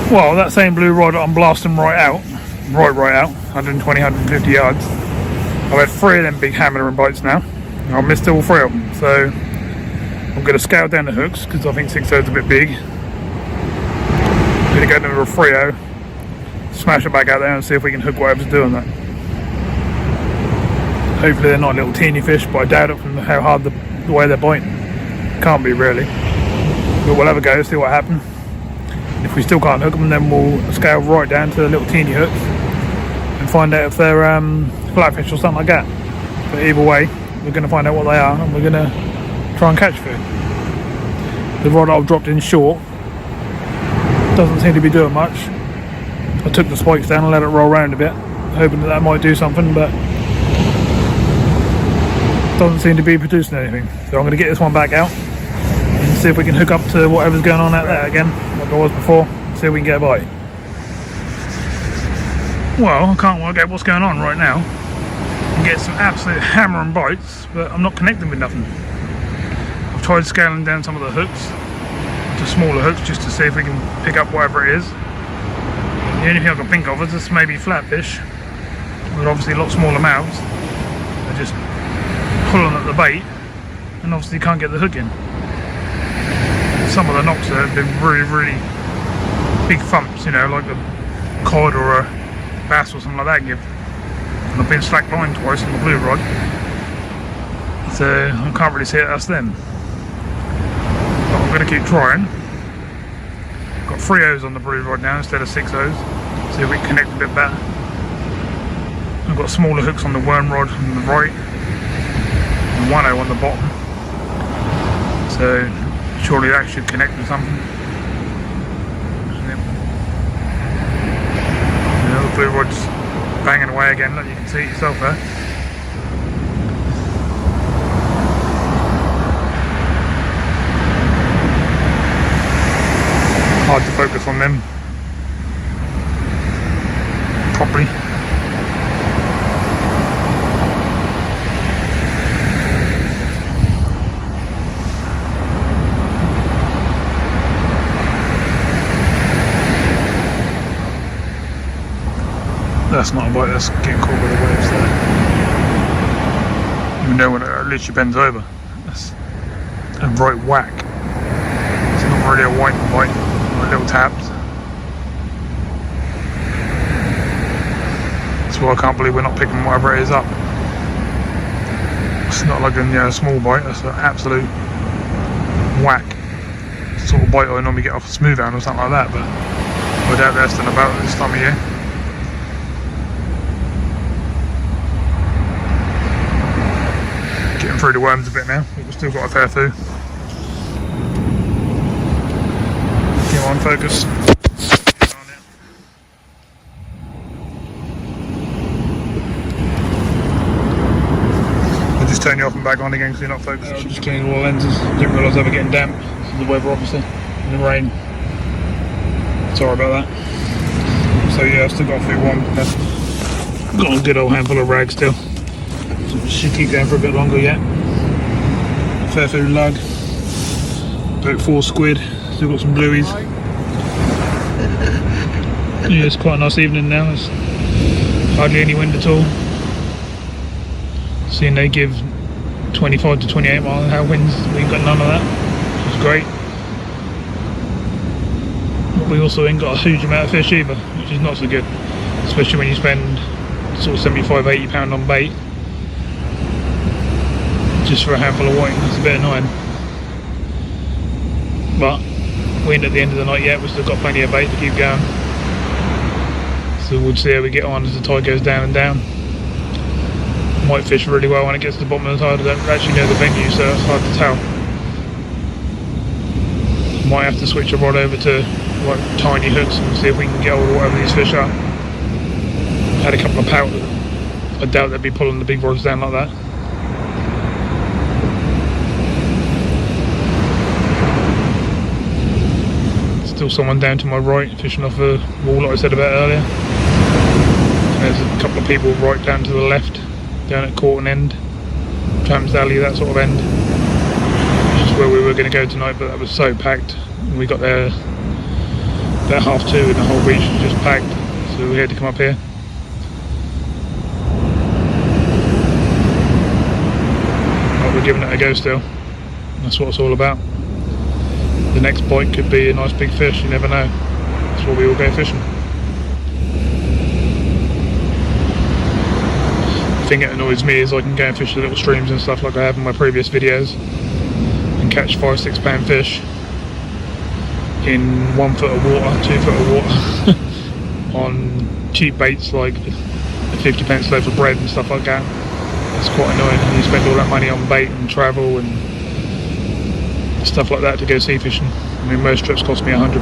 Well, that same blue rod, I'm blasting right out. Right out. 120, 150 yards. I've had 3 of them big hammering bites now. I've missed all 3 of them, so I'm going to scale down the hooks because I think 6-0 is a bit big. I'm going to go into a 3-0, smash it back out there and see if we can hook whatever's doing that. Hopefully they're not little teeny fish, but I doubt it from how hard the way they're biting. Can't be really. But we'll have a go, see what happens. If we still can't hook them, then we'll scale right down to the little teeny hooks and find out if they're flatfish or something like that. But either way, we're going to find out what they are, and we're going to try and catch food. The rod I've dropped in short doesn't seem to be doing much. I took the spikes down and let it roll around a bit, hoping that might do something, but doesn't seem to be producing anything. So I'm going to get this one back out and see if we can hook up to whatever's going on out there again, like I was before, see if we can get a bite. Well, I can't work out what's going on right now. I get some absolute hammering bites, but I'm not connecting with nothing. I've tried scaling down some of the hooks to smaller hooks just to see if we can pick up whatever it is. The only thing I can think of is this may be flatfish with obviously a lot smaller mouths. They're just pulling at the bait and obviously can't get the hook in. Some of the knocks there have been really big thumps, like a cod or a bass or something like that give. And I've been slack lined twice on the blue rod, so I can't really see it as them. But I'm going to keep trying. Got 3-0s on the blue rod now instead of 6-0s, see if we can connect a bit better. I've got smaller hooks on the worm rod on the right and 1-0 on the bottom, so surely that should connect with something. The blue rod's banging away again, look, you can see it yourself there. hard to focus on them properly. That's not a bite, that's getting caught by the waves there. Even though when it literally bends over, that's a right whack. It's not really a white bite, like little taps. That's why I can't believe we're not picking whatever it is up. It's not like a small bite, that's an absolute whack. Sort of bite I normally get off a smooth hound or something like that, but I doubt less than about this time of year. Getting through the worms a bit now, but we've still got a fair few. Come on, focus. I'll just turn you off and back on again because you're not focused. I'll just clean all the lenses. Didn't realise they were getting damp. The weather obviously, and the rain. Sorry about that. So yeah, I've still got a few one. Got a good old handful of rags still. Should keep going for a bit longer yet. A fair few lug. About 4 squid. Still got some blueies. Yeah, it's quite a nice evening now. There's hardly any wind at all. Seeing they give 25 to 28 mile an hour winds, we ain't got none of that. Which is great. But we also ain't got a huge amount of fish either, which is not so good. Especially when you spend sort of 75, 80 pound on bait. Just for a handful of whiting, it's a bit annoying. But we ain't at the end of the night yet, we've still got plenty of bait to keep going. So we'll see how we get on as the tide goes down and down. Might fish really well when it gets to the bottom of the tide. I don't actually know the venue, so it's hard to tell. Might have to switch a rod over to like tiny hooks and see if we can get hold of whatever these fish are. Had a couple of pout. I doubt they'd be pulling the big rods down like that. Still someone down to my right fishing off a wall like I said about earlier. And there's a couple of people right down to the left, down at Corton End, Tramps Alley, that sort of end. Which is where we were going to go tonight, but that was so packed. We got there about 2:30 and the whole beach was just packed, so we had to come up here. But we're giving it a go still. That's what it's all about. The next bite could be a nice big fish, you never know. That's why we all go fishing. The thing that annoys me is I can go and fish the little streams and stuff like I have in my previous videos and catch 5-6 pound fish in 1 foot of water, 2 foot of water on cheap baits like a 50p loaf of bread and stuff like that. It's quite annoying, and you spend all that money on bait and travel and stuff like that to go sea fishing. I mean, most trips cost me £100.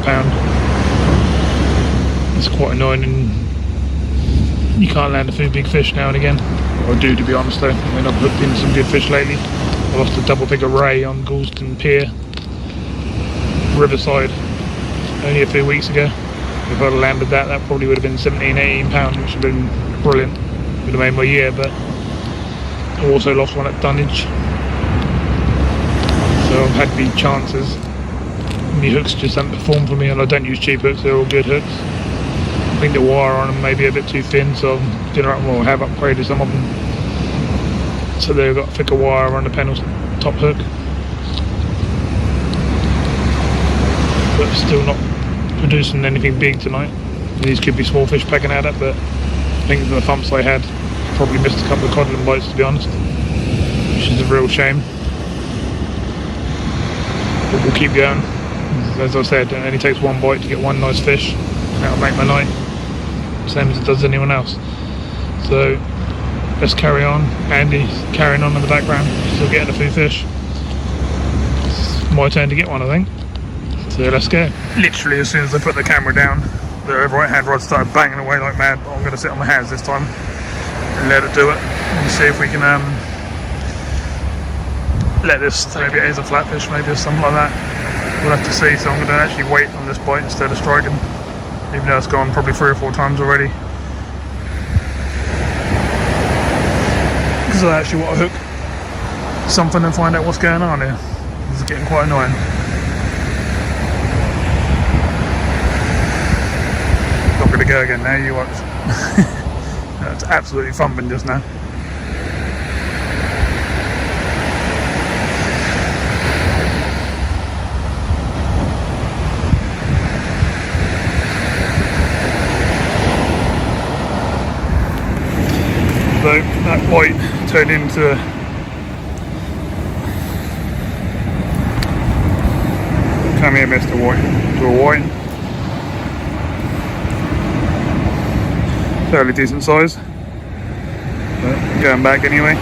It's quite annoying, and you can't land a few big fish now and again. Or I do, to be honest though. I mean, I've hooked in some good fish lately. I lost a double figure ray on Goulston Pier, Riverside, only a few weeks ago. If I'd landed that, that probably would have been £17-18, which would have been brilliant. Would have made my year, but I also lost one at Dunwich. So I've had big chances. My hooks just haven't performed for me, and I don't use cheap hooks, they're all good hooks. I think the wire on them may be a bit too thin, so I'm gonna have upgraded some of them. So they've got thicker wire on the panel top hook. But still not producing anything big tonight. These could be small fish pecking at it, but I think the thumps I had probably missed a couple of codling bites, to be honest, which is a real shame. But we'll keep going. As I said, it only takes one bite to get one nice fish. That'll make my night, same as it does anyone else. So let's carry on. Andy's carrying on in the background, still getting a few fish. It's my turn to get one, I think. So let's go. Literally as soon as I put the camera down, the right hand rod started banging away like mad. But I'm going to sit on my hands this time and let it do it and see if we can let this, maybe it is a flatfish, maybe it's something like that. We'll have to see. So I'm going to actually wait on this bite instead of striking, even though it's gone probably 3 or 4 times already. Because I actually want to hook something and find out what's going on here. This is getting quite annoying. Not going to go again now, you watch. That's absolutely thumping just now. So that bite turned into come here, Mr. White, to a white. Fairly decent size, but going back anyway.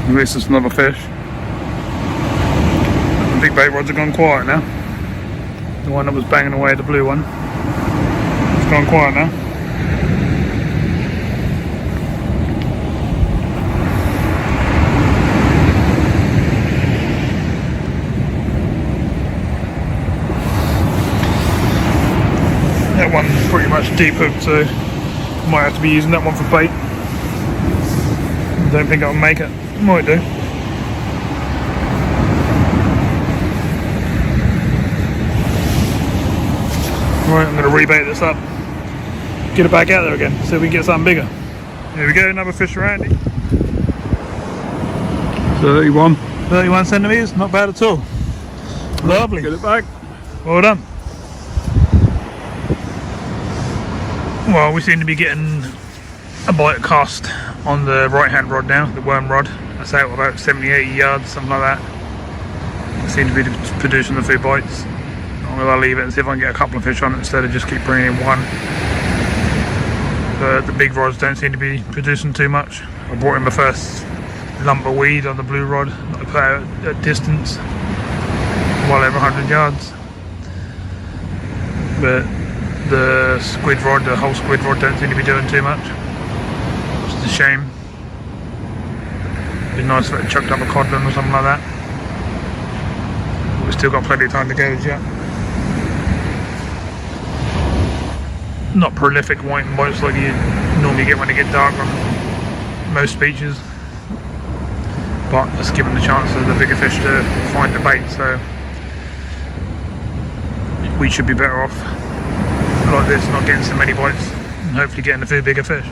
At least it's another fish. The big bait rods have gone quiet now. The one that was banging away, the blue one, it's gone quiet now. That one's pretty much deep hooked, so might have to be using that one for bait. Don't think I'll make it. Might do. Right, I'm going to rebait this up, get it back out there again, so we can get something bigger. Here we go, another fish around it. 31 centimetres, not bad at all. Lovely. Get it back. Well done. Well, we seem to be getting a bite cast on the right hand rod now, the worm rod. That's out about 70-80 yards, something like that. We seem to be producing the 2 bites. I'm going to leave it and see if I can get a couple of fish on it instead of just keep bringing in one. But the big rods don't seem to be producing too much. I brought in my first lump of weed on the blue rod that I put out at distance, well over 100 yards. But the squid rod, the whole squid rod, don't seem to be doing too much, which is a shame. It'd be nice if it chucked up a codlin or something like that. But we've still got plenty of time to go as yet. Not prolific whiting bites like you normally get when they get dark on most beaches, but it's given the chance of the bigger fish to find the bait, so we should be better off like this, not getting so many bites and hopefully getting a few bigger fish.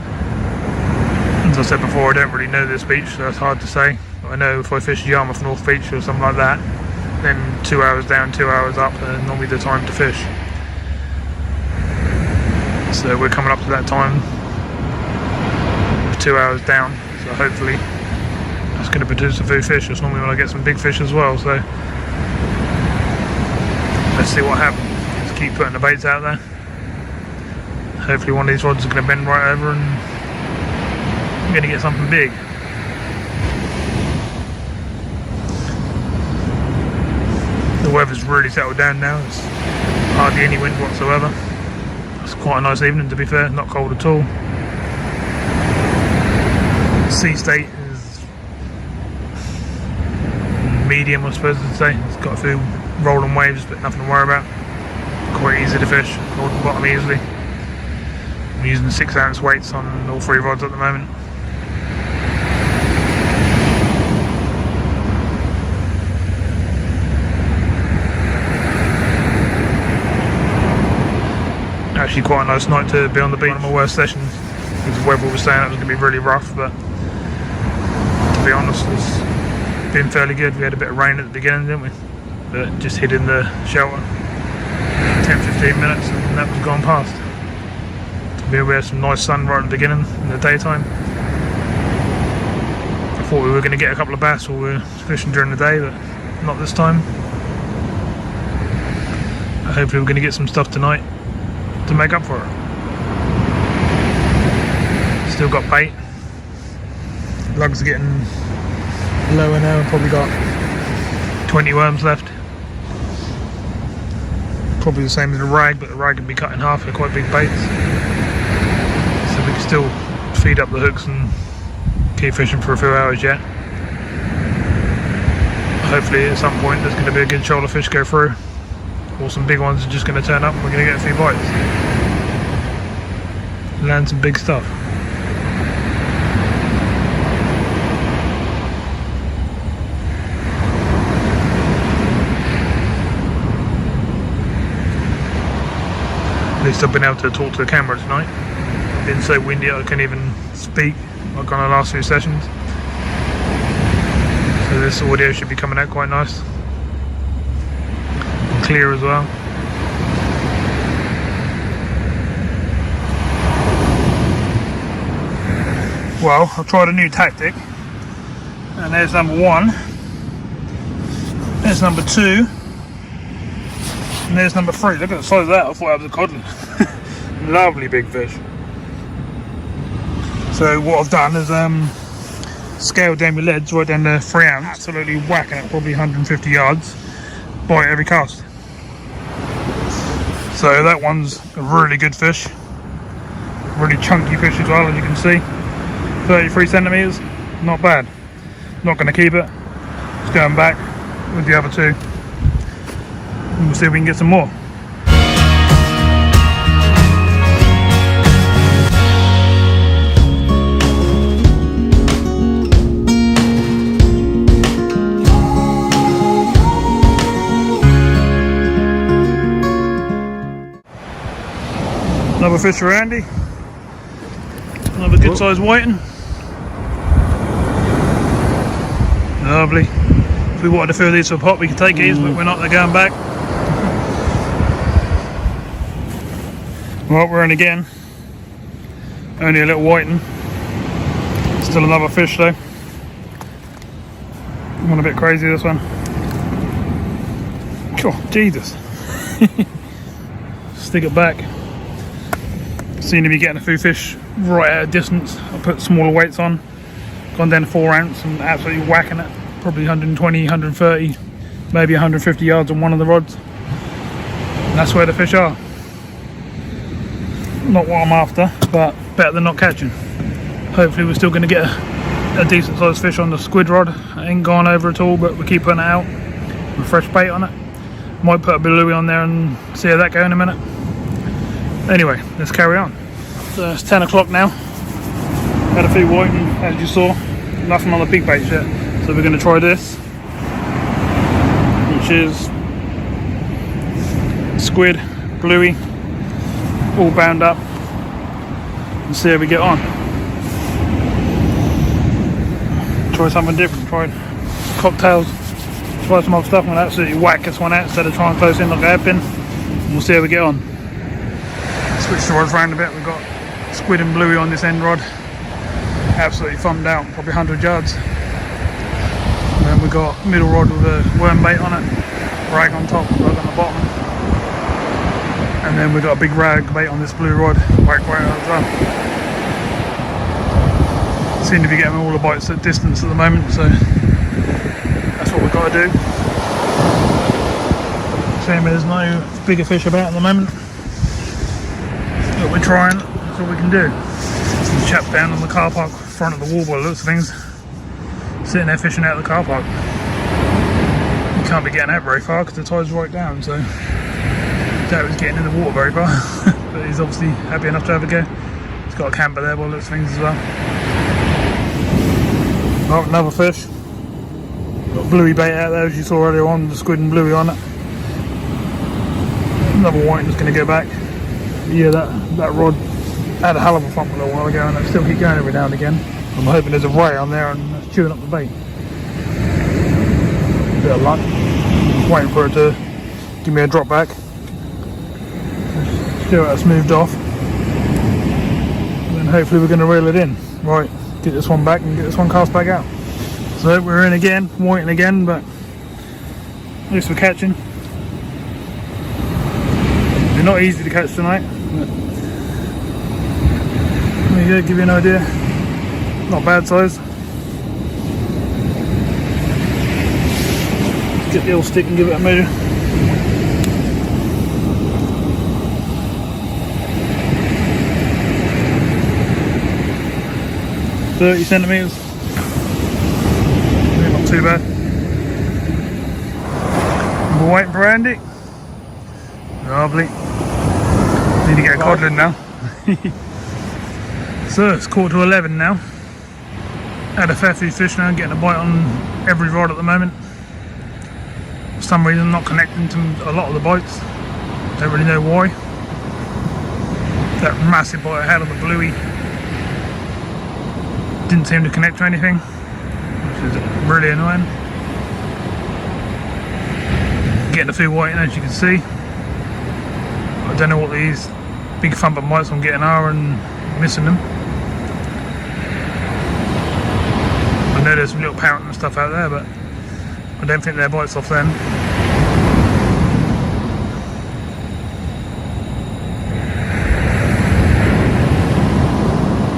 As I said before, I don't really know this beach, so it's hard to say. I know if I fish Yarmouth North Beach or something like that, then 2 hours down, 2 hours up, normally the time to fish. So we're coming up to that time, 2 hours down, so hopefully that's going to produce a few fish. It's normally when I get some big fish as well, so let's see what happens. Let's keep putting the baits out there. Hopefully one of these rods is going to bend right over and I'm going to get something big. The weather's really settled down now. There's hardly any wind whatsoever. It's quite a nice evening, to be fair, not cold at all. Sea state is medium, I suppose I'd say. It's got a few rolling waves, but nothing to worry about. Quite easy to fish, hold the bottom easily. I'm using 6-ounce weights on all 3 rods at the moment. Actually quite a nice night to be on the beach. One of my worst sessions, because the weather was saying it was going to be really rough, but to be honest, it's been fairly good. We had a bit of rain at the beginning, didn't we? But just hid in the shelter 10-15 minutes and that was gone past. We had some nice sun right at the beginning in the daytime. I thought we were going to get a couple of bass while we were fishing during the day, but not this time. Hopefully we're going to get some stuff tonight to make up for it. Still got bait. Lugs are getting lower now. I've probably got 20 worms left. Probably the same as the rag, but the rag can be cut in half. They're quite big baits. So we can still feed up the hooks and keep fishing for a few hours yet. hopefully at some point there's going to be a good shoulder fish go through, or some big ones are just going to turn up and we're going to get a few bites. Land some big stuff. At least I've been able to talk to the camera tonight. It's been so windy I can't even speak like on the last few sessions. So this audio should be coming out quite nice. And clear as well. Well, I've tried a new tactic. And there's number one. There's number two. And there's number three. Look at the size of that. I thought that was a codling. Lovely big fish. So what I've done is scaled down my leads right down to 3 ounce. Absolutely whacking it, probably 150 yards. Bite every cast. So that one's a really good fish. Really chunky fish as well, as you can see. 33 centimetres. Not bad. Not going to keep it. Just going back with the other two. And we'll see if we can get some more. Another fish for Andy. Another good sized whiting. Lovely. If we wanted to fill these for a pot, we could take these, but we're not. They're going back. Right, we're in again. Only a little whiting. Still another fish though. One a bit crazy, this one. Oh, Jesus. Stick it back. Seem to be getting a few fish right at a distance. I put smaller weights on. Gone down to 4 ounce and absolutely whacking it. Probably 120, 130, maybe 150 yards on one of the rods. And that's where the fish are. Not what I'm after, but better than not catching. Hopefully we're still going to get a decent sized fish on the squid rod. It ain't gone over at all, but we keep putting it out with fresh bait on it. Might put a beluga on there and see how that goes in a minute. Anyway, let's carry on. So it's 10 o'clock now. Had a few whiting, as you saw. Nothing on the big bait yet. So we're going to try this, which is squid, bluey, all bound up, and see how we get on. Try something different. Try cocktails. Try some other stuff. I'm going to absolutely whack this one out instead of trying close in like a hairpin. And we'll see how we get on. Switch the rods around a bit. We've got squid and bluey on this end rod. Absolutely thumbed out, probably 100 yards. And then we've got middle rod with a worm bait on it, rag on top, rag on the bottom. And then we've got a big rag bait on this blue rod, whack as well. Seem to be getting all the bites at distance at the moment, so that's what we've got to do. Shame there's no bigger fish about at the moment. But we're trying, that's all we can do. Some chap down on the car park front of the wall by the looks of things, sitting there fishing out of the car park. You can't be getting out very far because the tide's right down, so I doubt he's getting in the water very far. But he's obviously happy enough to have a go. He's got a camper there by the looks of things as well. Oh, another fish. Got bluey bait out there as you saw earlier on, the squid and bluey on it. Another white is going to go back. Yeah, that rod had a hell of a thump a little while ago and I still keep going every now and again. I'm hoping there's a ray on there and it's chewing up the bait. Bit of luck. Waiting for it to give me a drop back. See how that's moved off. And then hopefully we're going to reel it in. Right, get this one back and get this one cast back out. So we're in again, whiting again, but at least we're catching. They're not easy to catch tonight. There you go, give you an idea. Not bad size. Get the old stick and give it a measure. .30 centimetres. Not too bad. waiting for Andy. Lovely. Need to get a codling now. So it's 10:45 now. Had a fair few fish now, getting a bite on every rod at the moment. For some reason not connecting to a lot of the bites. Don't really know why. That massive bite I had on the bluey didn't seem to connect to anything, which is really annoying. Getting a few white in, as you can see. I don't know what these big thumping bites I'm getting are and missing them. I know there's some little parrot and stuff out there, but I don't think they're bites off them.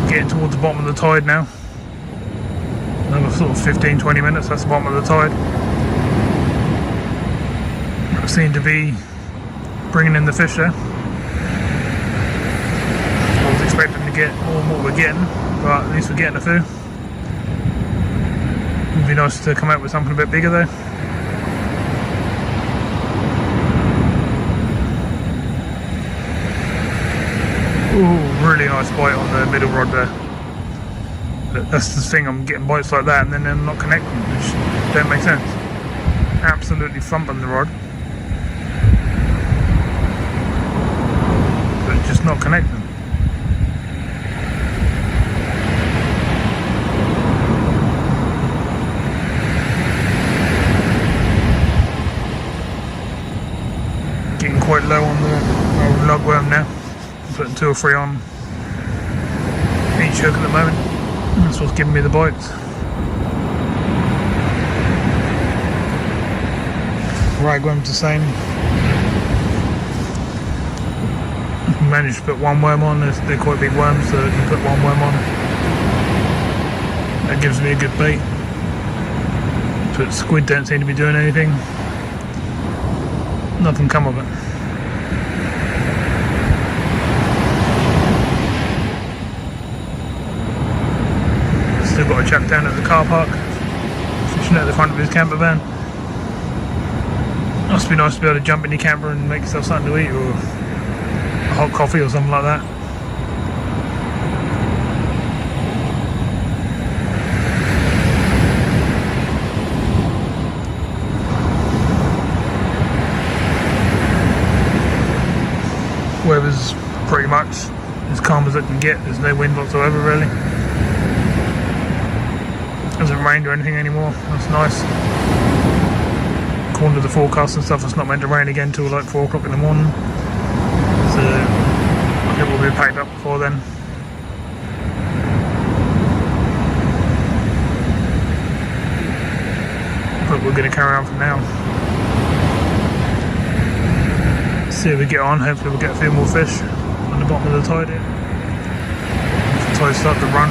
Getting towards the bottom of the tide now. Another sort of 15-20 minutes, that's the bottom of the tide. I seem to be bringing in the fish there. I was expecting to get more than what we're getting, but at least we're getting a few. It'd be nice to come out with something a bit bigger though. Ooh, really nice bite on the middle rod there. But that's the thing, I'm getting bites like that and then they're not connecting, which don't make sense. Absolutely thumping the rod, but it's just not connecting. Getting quite low on the old lugworm now. I'm putting 2 or 3 on each hook at the moment. That's what's giving me the bites. Ragworm's the same. Managed to put 1 worm on. They're quite big worms, so I can put 1 worm on. That gives me a good bait. But squid don't seem to be doing anything. Nothing come of it. Still got a chap down at the car park fishing at the front of his camper van. Must be nice to be able to jump in your camper and make yourself something to eat, or a hot coffee or something like that. Weather's pretty much as calm as it can get. There's no wind whatsoever really. Hasn't rained or anything anymore. That's nice. According to the forecast and stuff, it's not meant to rain again till like 4 o'clock in the morning. So I think we'll be packed up before then. But we're going to carry on for now. See how we get on. Hopefully we'll get a few more fish on the bottom of the tide here. If the tide starts to run,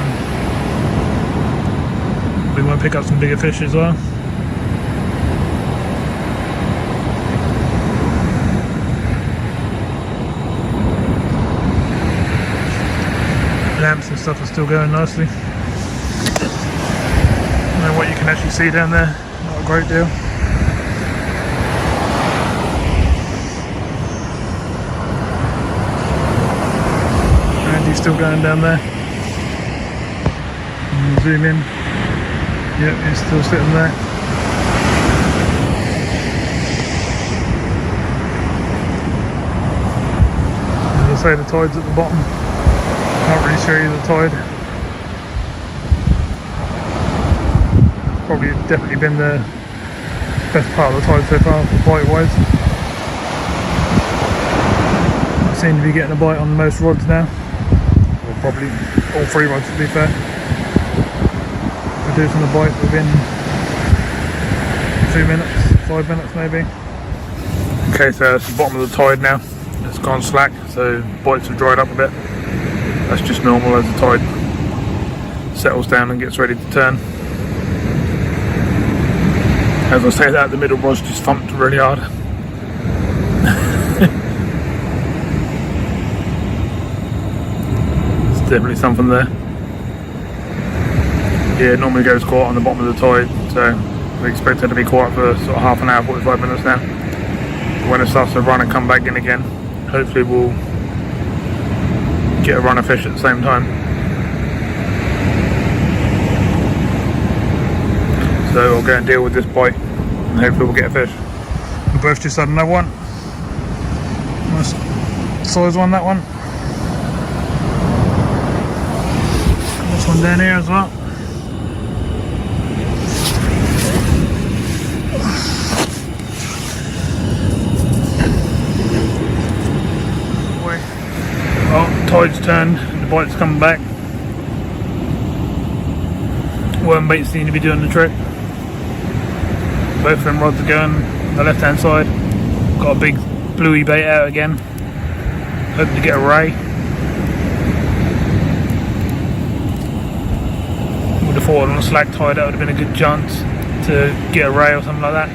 we might pick up some bigger fish as well. Lamps and stuff are still going nicely. I don't know what you can actually see down there, not a great deal. Andy's still going down there. And zoom in. Yep, he's still sitting there. As I say, the tide's at the bottom. Can't really show you the tide. Probably definitely been the best part of the tide so far, bite wise. I seem to be getting a bite on most rods now. Or probably all 3 rods to be fair. We're doing a bite within 2 minutes, 5 minutes maybe. Okay, so that's the bottom of the tide now. It's gone slack, so bites have dried up a bit. That's just normal as the tide settles down and gets ready to turn. As I say that, the middle rod's just thumped really hard. There's definitely something there. Yeah, it normally goes caught on the bottom of the tide, so we expect it to be caught for sort of half an hour, 45 minutes now. when it starts to run and come back in again, hopefully we'll get a run of fish at the same time. So we'll go and deal with this bite and hopefully we'll get a fish. We both just had another one. Nice size one, that one. This one down here as well. Well, tide's turned, the bite's coming back. Worm baits seem to be doing the trick. Both of them rods are going on the left hand side. Got a big bluey bait out again. Hoping to get a ray. Would have thought on a slack tide that would have been a good chance to get a ray or something like that.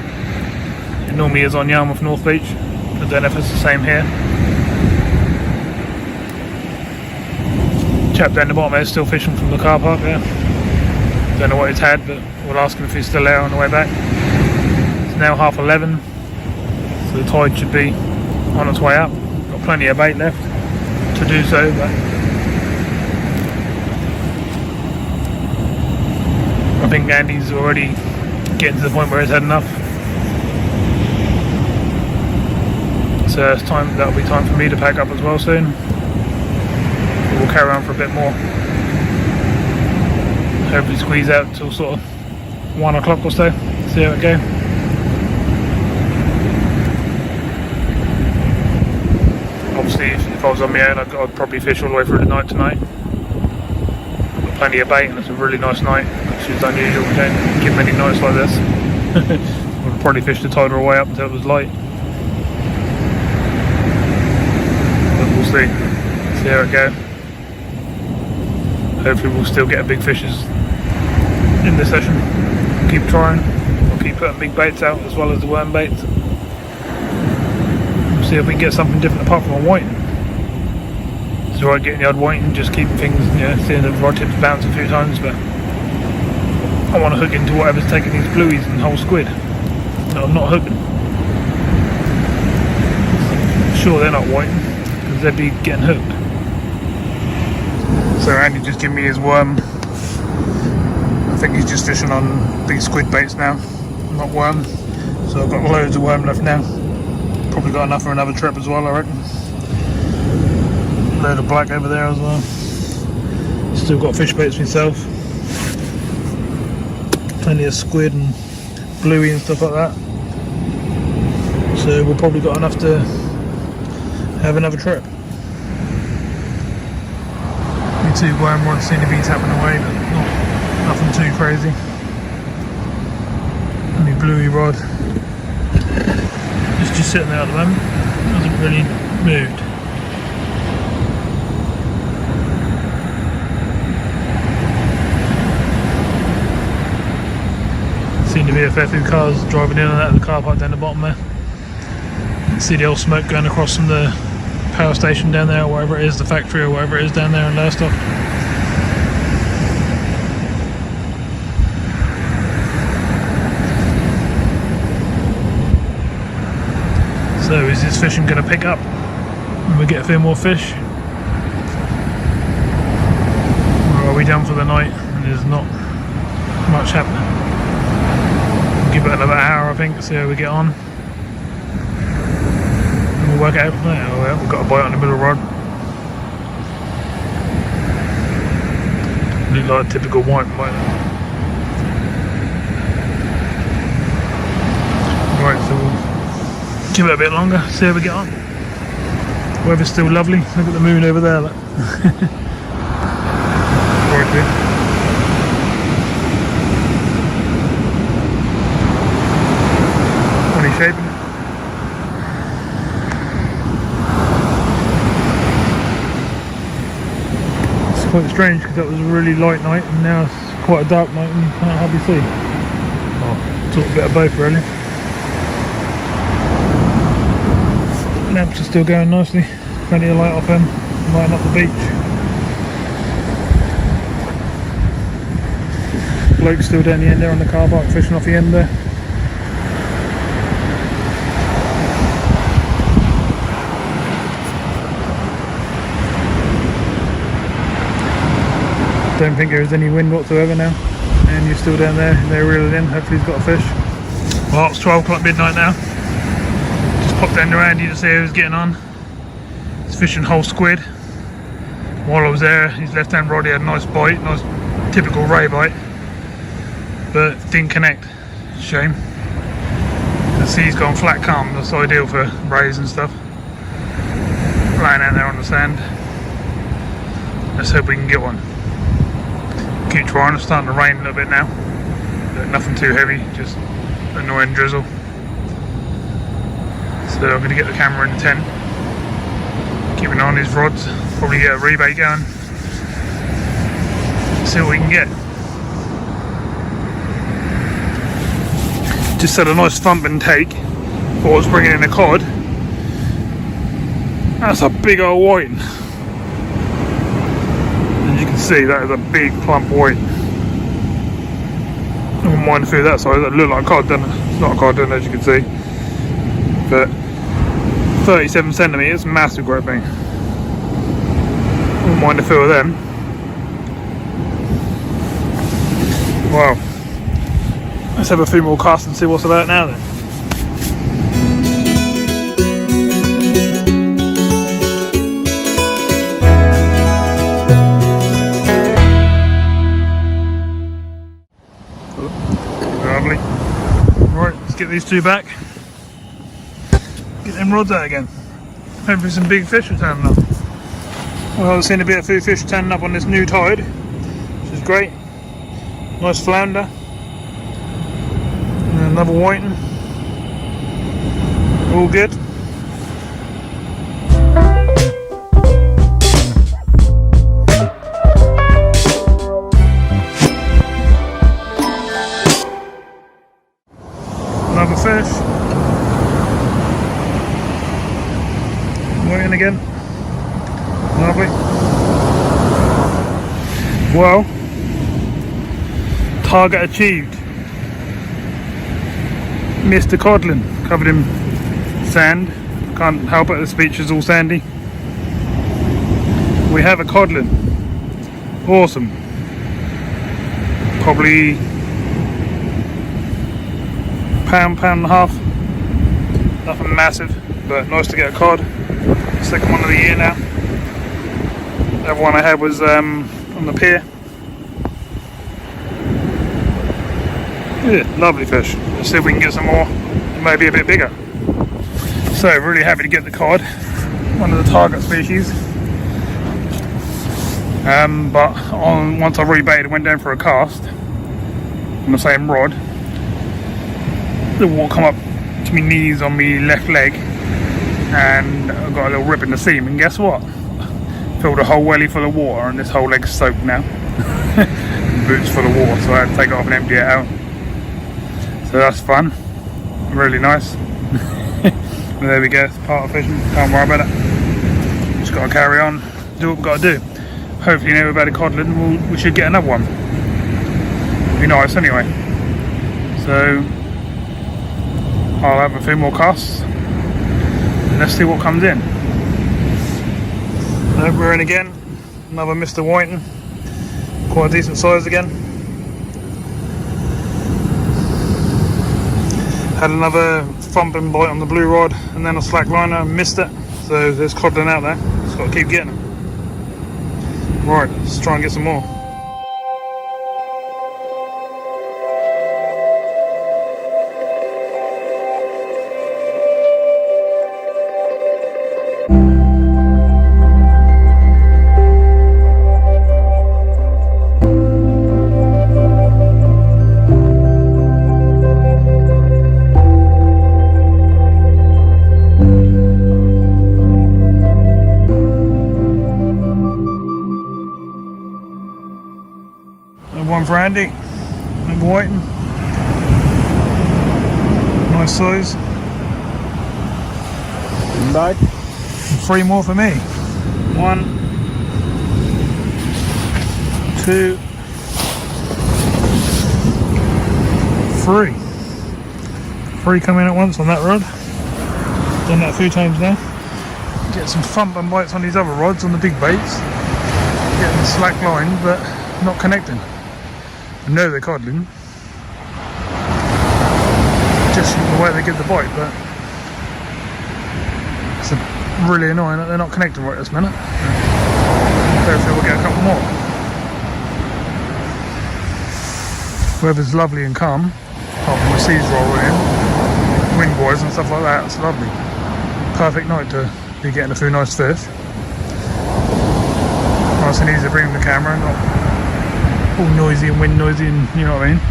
It normally is on Lowestoft North Beach. I don't know if it's the same here. Chap down the bottom there is still fishing from the car park there. Don't know what he's had, but we'll ask him if he's still there on the way back. It's now 11:30, so the tide should be on its way up. Got plenty of bait left to do so, but I think Andy's already getting to the point where he's had enough. So it's time, that'll be time for me to pack up as well soon. We'll carry on for a bit more. Hopefully squeeze out till sort of 1 o'clock or so. See how it goes. Obviously, if I was on my own, I'd probably fish all the way through the night tonight. Got plenty of bait, and it's a really nice night, which is unusual. We don't get many nights like this. We'll probably fish the tide all the way up until it was light. But we'll see. See how it goes. Hopefully we'll still get big fishes in this session. Keep trying. We'll keep putting big baits out as well as the worm baits. We'll see if we can get something different apart from a whiting. It's alright getting the odd whiting, just keeping things, seeing the rod tips bounce a few times, but I want to hook into whatever's taking these blueies and whole squid. No, I'm not hooking. Sure they're not whiting, because they'd be getting hooked. So Andy just gave me his worm. I think he's just fishing on big squid baits now, not worm. So I've got loads of worm left now. Probably got enough for another trip as well, I reckon. Load of black over there as well. Still got fish baits myself. Plenty of squid and bluey and stuff like that. So we've probably got enough to have another trip. The 2 worm rods seem to be tapping away, but nothing too crazy. And the bluey rod is just sitting there at the moment, hasn't really moved. Seem to be a fair few cars driving in and out of the car park down the bottom there. You can see the old smoke going across from the power station down there, or whatever it is, the factory or whatever it is down there in Lowestoft. So is this fishing going to pick up and we get a few more fish? Or are we done for the night and there's not much happening? We'll give it another hour I think, see how we get on. We'll work it out from there. Oh, well, we've got a bite on the middle rod. Look like a typical white bite. Right, so we'll give it a bit longer, see how we get on. Weather's still lovely. Look at the moon over there. Look. Right, good. Funny shaping. Quite strange because that was a really light night and now it's quite a dark night and you can't hardly see. Oh, sort of a bit of both really. Lamps are still going nicely, plenty of light off them, lighting up the beach. Bloke's still down the end there on the car park fishing off the end there. don't think there is any wind whatsoever now, and you're still down there. They're reeling in. Hopefully he's got a fish. Well, it's 12 o'clock midnight now. Just popped down to Andy to see how he was getting on. He's fishing whole squid. While I was there, his left hand rod, he had a nice bite, nice typical ray bite, but didn't connect. Shame. The sea's gone flat calm. That's ideal for rays and stuff. Lying out there on the sand. Let's hope we can get one. Keep trying. It's starting to rain a little bit now, but nothing too heavy, just annoying drizzle. So I'm going to get the camera in the tent, keep an eye on these rods, probably get a rebait going, see what we can get. Just had a nice thump and take. Thought I was bringing in a cod. That's a big old whiting. As you can see, that is a big plump white. I wouldn't mind if it was that size. That looked like a cod, doesn't it? It's not a cod, as you can see. But 37 centimetres, massive great thing. Wouldn't mind if it were them. Wow. Let's have a few more casts and see what's about now then. Lovely. Right, let's get these two back. Get them rods out again. Hopefully some big fish are turning up. Well, I've seen a bit of few fish turning up on this new tide, which is great. Nice flounder. And another whiting. All good. Another fish. Whiting again. Lovely. Well, target achieved. Missed the codling, covered in sand. Can't help it, this beach is all sandy. We have a codling. Awesome. Probably pound and a half. Nothing massive, but nice to get a cod. Second one of the year now. The other one I had was on the pier. Yeah, lovely fish. Let's see if we can get some more, maybe a bit bigger. So really happy to get the cod, one of the target species. But once I rebaited, went down for a cast on the same rod. The water come up to my knees on my left leg, and I got a little rip in the seam. And guess what? Filled a whole welly full of water, and this whole leg's soaked now. Boots full of water, so I had to take it off and empty it out. So that's fun, really nice. Well, there we go, it's part of fishing, can't worry about it. Just got to carry on, do what we've got to do. Hopefully now we've had a codling, we should get another one. Be nice anyway. So I'll have a few more casts and let's see what comes in. So we're in again, another Mr. Whiting, quite a decent size again. Had another thumping bite on the blue rod and then a slack liner and missed it. So there's codling out there. Just got to keep getting them. Right, let's try and get some more. One for Andy, and whiting. Nice size. Back. And 3 more for me. 1, 2, 3. 3 coming at once on that rod. Done that a few times now. Get some thump and bites on these other rods, on the big baits. Getting the slack line, but not connecting. I know they're codling, just from the way they give the bite, but it's really annoying that they're not connecting right this minute. Hopefully we'll get a couple more. Weather's lovely and calm, apart from the seas rolling in, wind wise and stuff like that. It's lovely. Perfect night to be getting a few nice fish. Nice and easy to bring in the camera, not all noisy and wind noisy, and you know what I mean.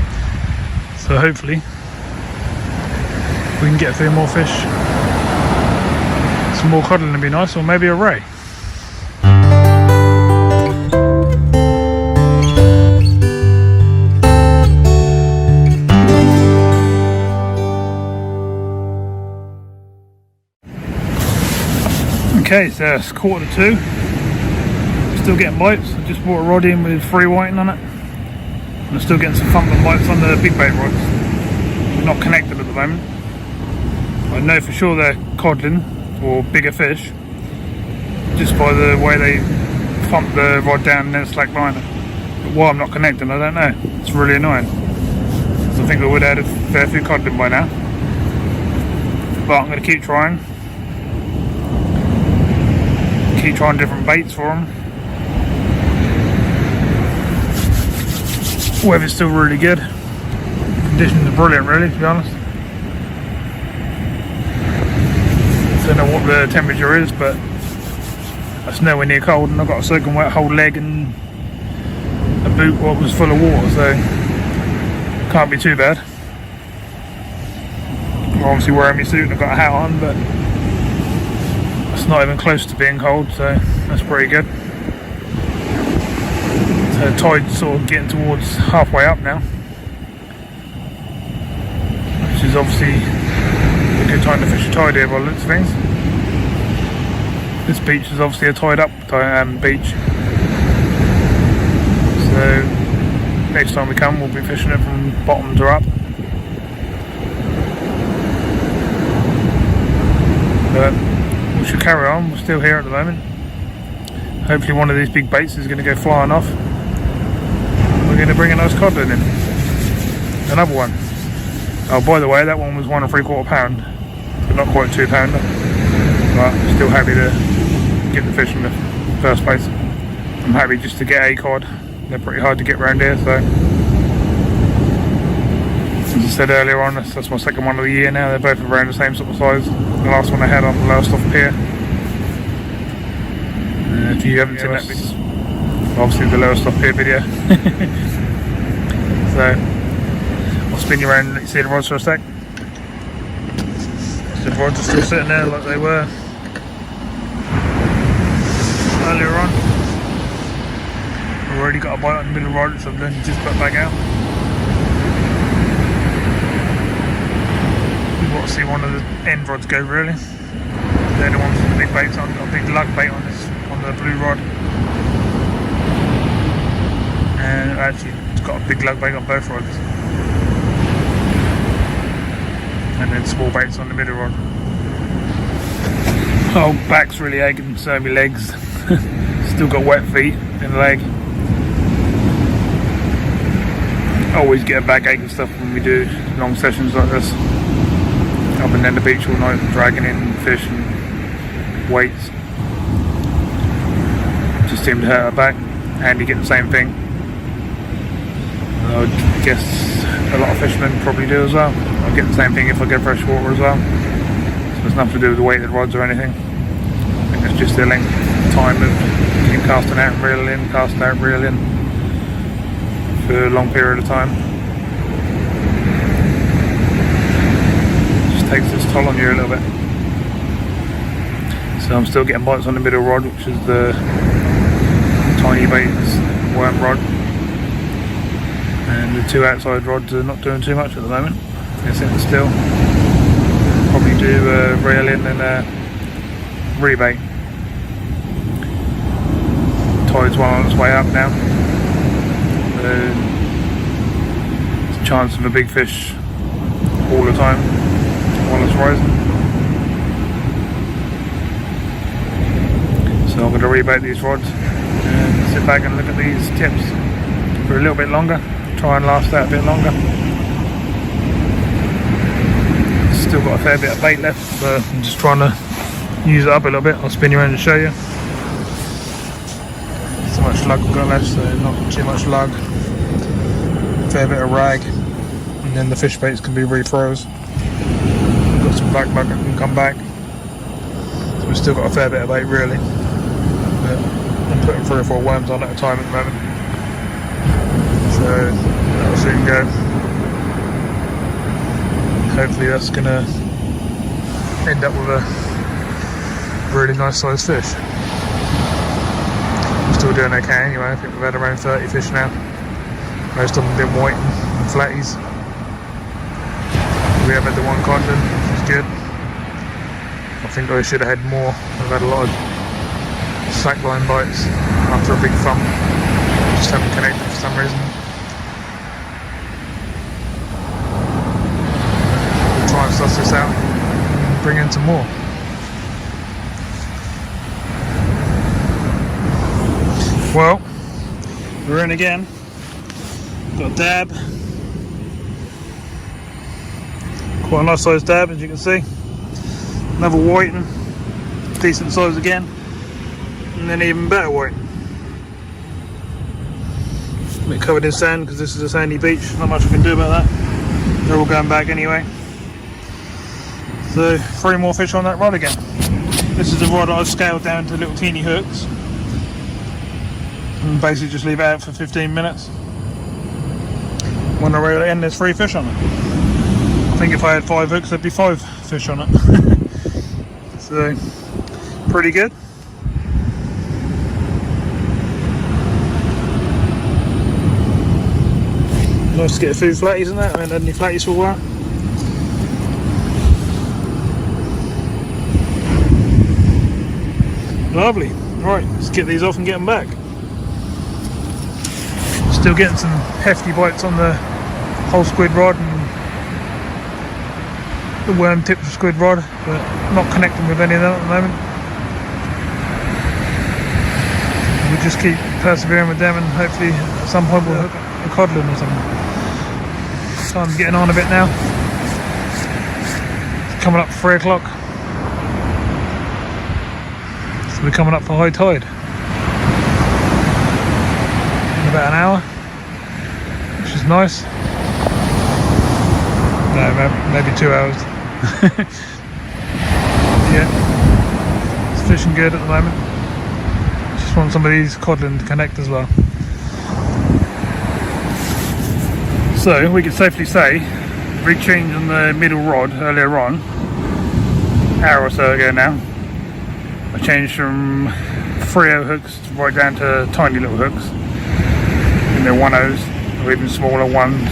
So hopefully we can get a few more fish. Some more codling would be nice, or maybe a ray. Okay, so it's 1:45. Still getting bites. I just brought a rod in with free whiting on it. And I'm still getting some thumping bites on the big bait rods. They're not connected at the moment. I know for sure they're codling or bigger fish just by the way they thump the rod down and then slack line it. But why I'm not connecting, I don't know. It's really annoying. So I think I would have had a fair few codling by now. But I'm going to keep trying. Keep trying different baits for them. Weather's still really good. Conditions are brilliant, really, to be honest. Don't know what the temperature is, but it's nowhere near cold, and I've got a soaking wet whole leg and a boot what was full of water, so can't be too bad. I'm obviously wearing my suit and I've got a hat on, but it's not even close to being cold, so that's pretty good. So the tide's sort of getting towards halfway up now, which is obviously a good time to fish a tide here by the looks of things. This beach is obviously a tied up beach, so next time we come we'll be fishing it from bottom to up. But we should carry on, we're still here at the moment. Hopefully one of these big baits is going to go flying off. We're going to bring a nice codling in. Another one. Oh, by the way, that one was 1 3/4 pound, so not quite 2 pounder, but still happy to get the fish in the first place. I'm happy just to get a cod. They're pretty hard to get around here, so as I said earlier on, that's my second one of the year now. They're both around the same sort of size. The last one I had on the Lowestoft pier. If you haven't seen that video, obviously the Lowestoft pier video. So I'll spin you around and let you see the rods for a sec. So the rods are still sitting there like they were earlier on. I've already got a bite on the middle rod, so I'm going to just put back out. We've got to see one of the end rods go, really. They're the ones with the big baits on. Got a big lug bait on this, on the blue rod. And actually it's got a big lug bait on both rods. And then small baits on the middle rod. Oh, back's really aching, so are my legs. Still got wet feet in the leg. I always get a back ache and stuff when we do long sessions like this. Up and down the beach all night, dragging in fish and weights. Just seem to hurt our back. And you get the same thing. I guess a lot of fishermen probably do as well. I get the same thing if I go freshwater as well. So it's nothing to do with the weighted rods or anything. I think it's just the length of time of you casting out and reeling in, casting out and reeling in for a long period of time. It just takes its toll on you a little bit. So I'm still getting bites on the middle rod, which is the tiny baits worm rod. And the two outside rods are not doing too much at the moment. They're sitting still. Probably do a reel in and a rebait. Tide's well on its way up now. There's a chance of a big fish all the time while it's rising. So I'm going to rebait these rods and sit back and look at these tips. for a little bit longer, try and last that a bit longer. Still got a fair bit of bait left, so I'm just trying to use it up a little bit. I'll spin you around and show you. So much lug we've got left, so not too much lug. Fair bit of rag, and then the fish baits can be refroze. We've got some black bug that can come back, so we've still got a fair bit of bait really. But I'm putting 3 or 4 worms on at a time at the moment, so that'll soon go. Hopefully that's gonna end up with a really nice sized fish. We're still doing okay anyway. I think we've had around 30 fish now. Most of them have been white and flatties. We have had the one codling, which is good. I think I should have had more. I've had a lot of slackline bites after a big thump. Just haven't connected for some reason. We'll try and suss this out and bring in some more. Well, we're in again. Got a dab. Quite a nice sized dab, as you can see. Another whiting, decent size again, and then even better whiting. A bit covered in sand because this is a sandy beach. Not much we can do about that. They're all going back anyway. So 3 more fish on that rod again. This is the rod I've scaled down to little teeny hooks. And basically just leave it out for 15 minutes. When I reel it in, there's 3 fish on it. I think if I had 5 hooks, there'd be 5 fish on it. So, pretty good. Nice to get a few flatties in that. I haven't had any flatties for a while. Lovely. Right, let's get these off and get them back. Still getting some hefty bites on the whole squid rod and the worm tipped squid rod, but not connecting with any of them at the moment. We'll just keep persevering with them and hopefully at some point we'll hook a codling or something. Time's getting on a bit now. It's coming up 3 o'clock. So we're coming up for high tide. In about an hour, which is nice. No, maybe 2 hours. Yeah, it's fishing good at the moment. Just want some of these codling to connect as well. So we can safely say, rig change on the middle rod earlier on, an hour or so ago now. I changed from 3/0 hooks right down to tiny little hooks. And they're 1/0s or even smaller ones.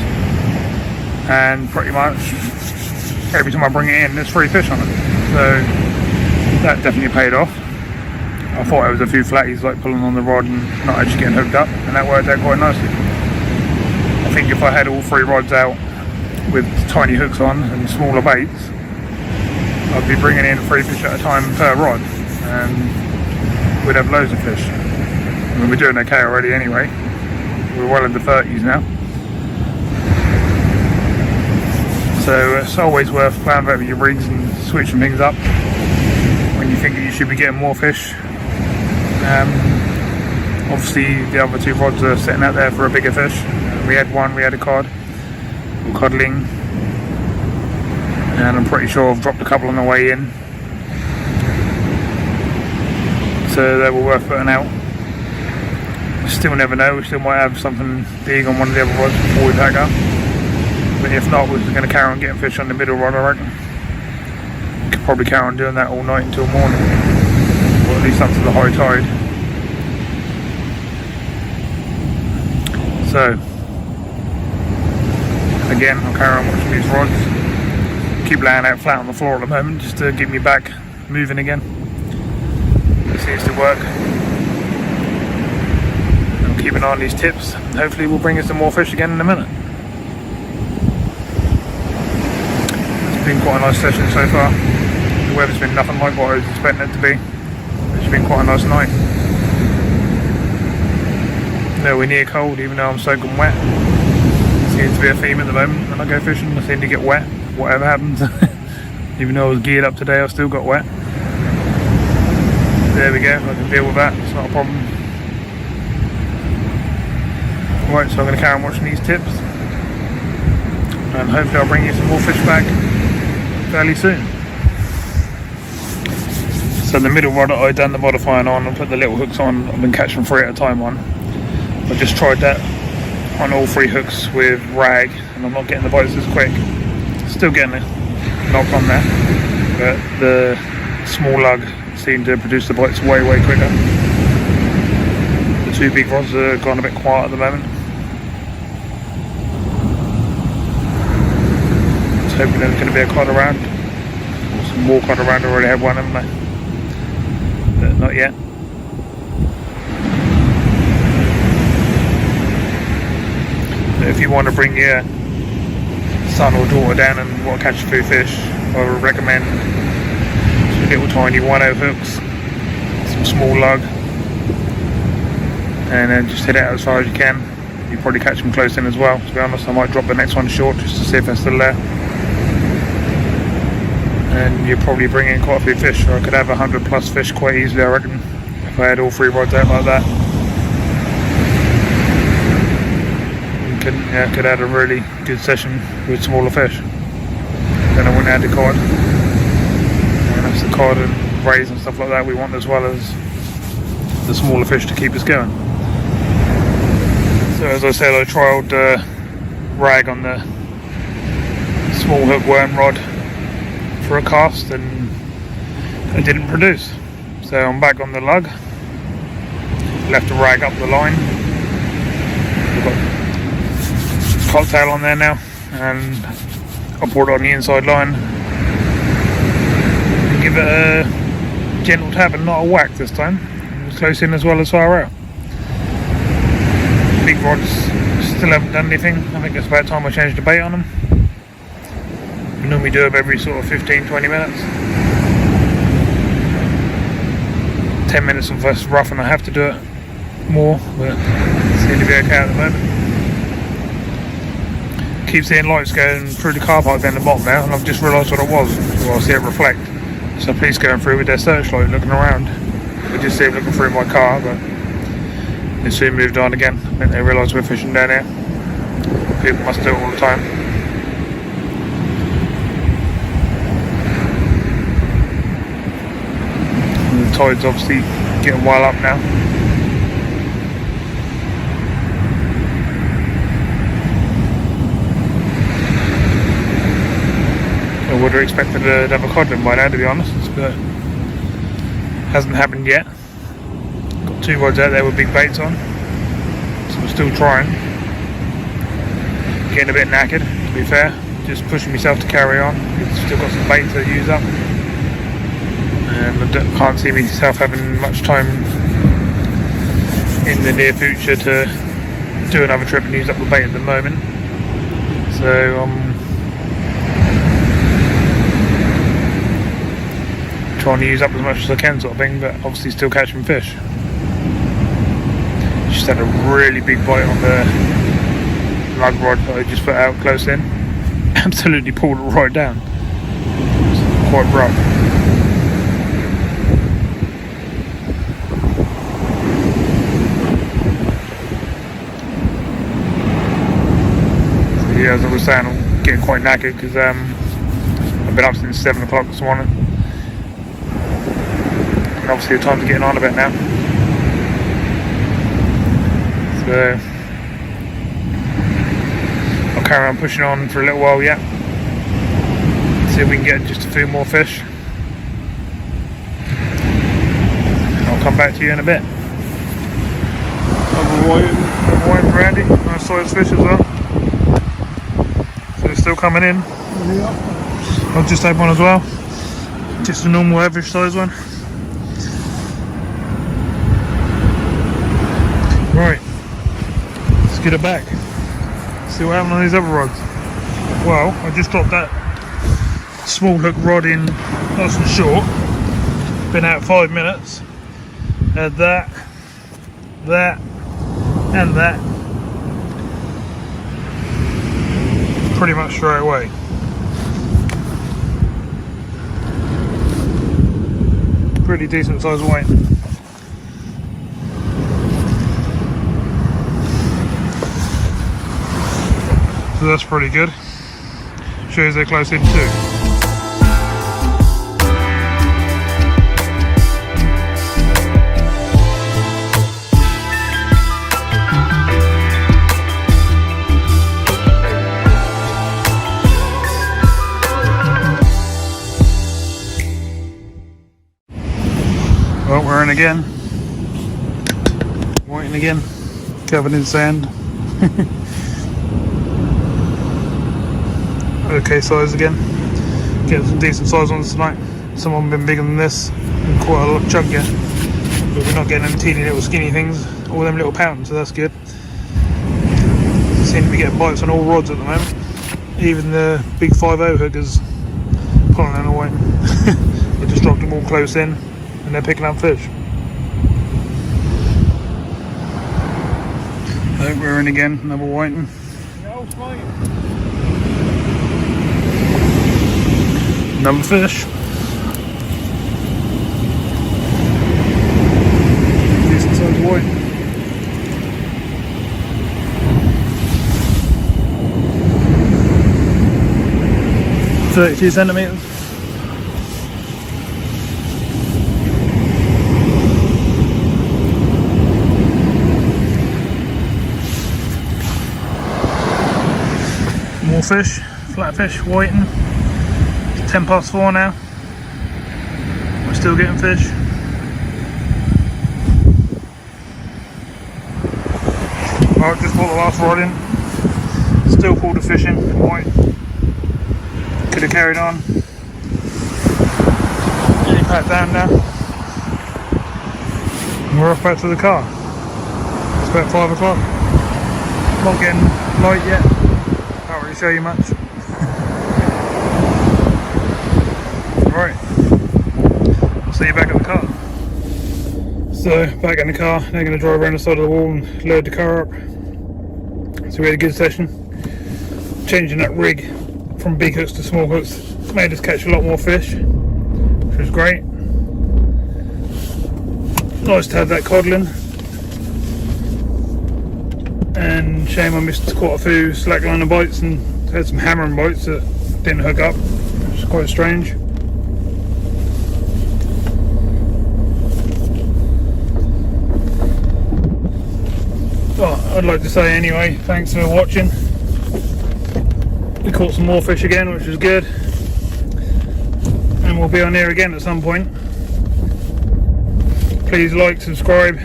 And pretty much every time I bring it in, there's 3 fish on it. So that definitely paid off. I thought it was a few flatties like pulling on the rod and not actually getting hooked up, and that worked out quite nicely. I think if I had all 3 rods out with tiny hooks on and smaller baits, I'd be bringing in 3 fish at a time per rod, and we'd have loads of fish. I mean, we're doing okay already anyway. We're well in the 30s now. So it's always worth playing over your rigs and switching things up when you think that you should be getting more fish. Obviously the other 2 rods are sitting out there for a bigger fish. We had a cod, or codling, and I'm pretty sure I've dropped a couple on the way in. So they were worth putting out. We still never know, we still might have something big on one of the other rods before we pack up. But if not, we're just going to carry on getting fish on the middle rod, I reckon. We could probably carry on doing that all night until morning, or at least up to the high tide. So, again, I'll carry on watching these rods. Keep laying out flat on the floor at the moment, just to get me back moving again. It seems to work. I'll keep an eye on these tips, and hopefully we'll bring in some more fish again in a minute. Been quite a nice session so far. The weather's been nothing like what I was expecting it to be. It's been quite a nice night. nowhere near cold, even though I'm soaking wet. Seems to be a theme at the moment. When I go fishing, I seem to get wet, whatever happens. Even though I was geared up today, I still got wet. There we go, I can deal with that, it's not a problem. Right, so I'm going to carry on watching these tips. And hopefully I'll bring you some more fish back fairly soon. So the middle rod I done the modifying on and put the little hooks on, I've been catching 3 at a time on. I just tried that on all 3 hooks with rag and I'm not getting the bites as quick. Still getting a knock on that, but the small lug seemed to produce the bites way quicker. The 2 big rods are gone a bit quiet at the moment. Just hoping there's going to be a cod around, or some more cod around. I already have one, haven't I? But not yet. But if you want to bring your son or daughter down and want to catch a few fish, I would recommend some little tiny 1/0 hooks, some small lug, and then just hit it out as far as you can. You probably catch them close in as well. To be honest, I might drop the next one short just to see if they're still there. And you're probably bringing quite a few fish. I could have 100+ fish quite easily, I reckon, if I had all 3 rods out like that. Could add a really good session with smaller fish. Then I wouldn't add the cod. And that's the cod and rays and stuff like that we want, as well as the smaller fish to keep us going. So as I said, I trialled rag on the small hook worm rod for a cast and it didn't produce. So I'm back on the lug. Left the rag up the line. We've got cocktail on there now, and I'll pour it on the inside line and give it a gentle tap and not a whack this time. It was close in as well as far out. Big rods still haven't done anything. I think it's about time I changed the bait on them. We normally do them every sort of 15-20 minutes. 10 minutes of less rough and I have to do it more, but it seems to be okay at the moment. Keep seeing lights going through the car park down the bottom now, and I've just realised what it was. Well, I see it reflect. So police going through with their searchlight looking around. I just see it looking through my car, but they soon moved on again. I think they realise we're fishing down here. People must do it all the time. And the tide's obviously getting well up now. I would have expected to have a codling by now, to be honest, but hasn't happened yet. Got 2 rods out there with big baits on, so I'm still trying. Getting a bit knackered, to be fair. Just pushing myself to carry on. Still got some bait to use up, and I can't see myself having much time in the near future to do another trip and use up the bait at the moment. So trying to use up as much as I can, sort of thing, but obviously still catching fish. Just had a really big bite on the lug rod that I just put out close in. Absolutely pulled it right down. It's quite rough. So yeah, as I was saying, I'm getting quite knackered because I've been up since 7 o'clock this morning. And obviously the time's getting on a bit now. So I'll carry on pushing on for a little while yet. See if we can get just a few more fish. I'll come back to you in a bit. Another white for Andy. Nice size fish as well. So they're still coming in. I'll just have one as well. Just a normal average size one. Right, let's get it back. See what happened on these other rods. Well, I just dropped that small hook rod in nice and short. Been out 5 minutes. Had that, and that pretty much straight away. Pretty decent size weight. So that's pretty good. Shows they're close in too. Well, we're in again. Waiting again. Covered in sand. Okay size again. Getting some decent size ones tonight. Some of them have been bigger than this and quite a lot chunkier. But we're not getting them teeny little skinny things, all them little pounds, so that's good. Seem to be getting bites on all rods at the moment. Even the big 5.0 hookers pulling them away. We just dropped them all close in and they're picking up fish. So we're in again, another whiting. Another fish. Decent sized white. .32 centimeters. More fish, flatfish, whiting. 4:10 now. We're still getting fish. Alright, just brought the last rod in. Still pulled a fish in, white. Could have carried on. Getting packed down now. And we're off back to the car. It's about 5 o'clock. Not getting light yet. Can't really show you much. Right, I'll see you back at the car. So, back in the car, now going to drive around the side of the wall and load the car up. So we had a good session. Changing that rig from big hooks to small hooks made us catch a lot more fish, which was great. Nice to have that codling. And shame I missed quite a few slackline bites and had some hammering bites that didn't hook up, which is quite strange. Well, I'd like to say anyway, thanks for watching. We caught some more fish again, which was good. And we'll be on here again at some point. Please like, subscribe,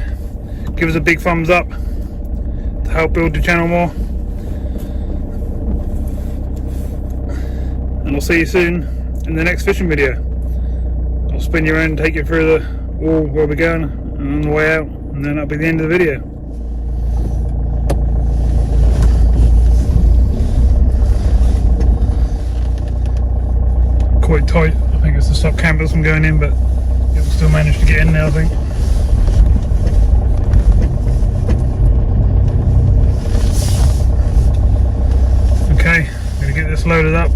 give us a big thumbs up to help build the channel more. And I'll see you soon in the next fishing video. I'll spin you around and take you through the wall where we're going and on the way out, and then that'll be the end of the video. Quite tight. I think it's to stop campers from going in, but you'll still manage to get in now, I think. Okay, I'm gonna get this loaded up.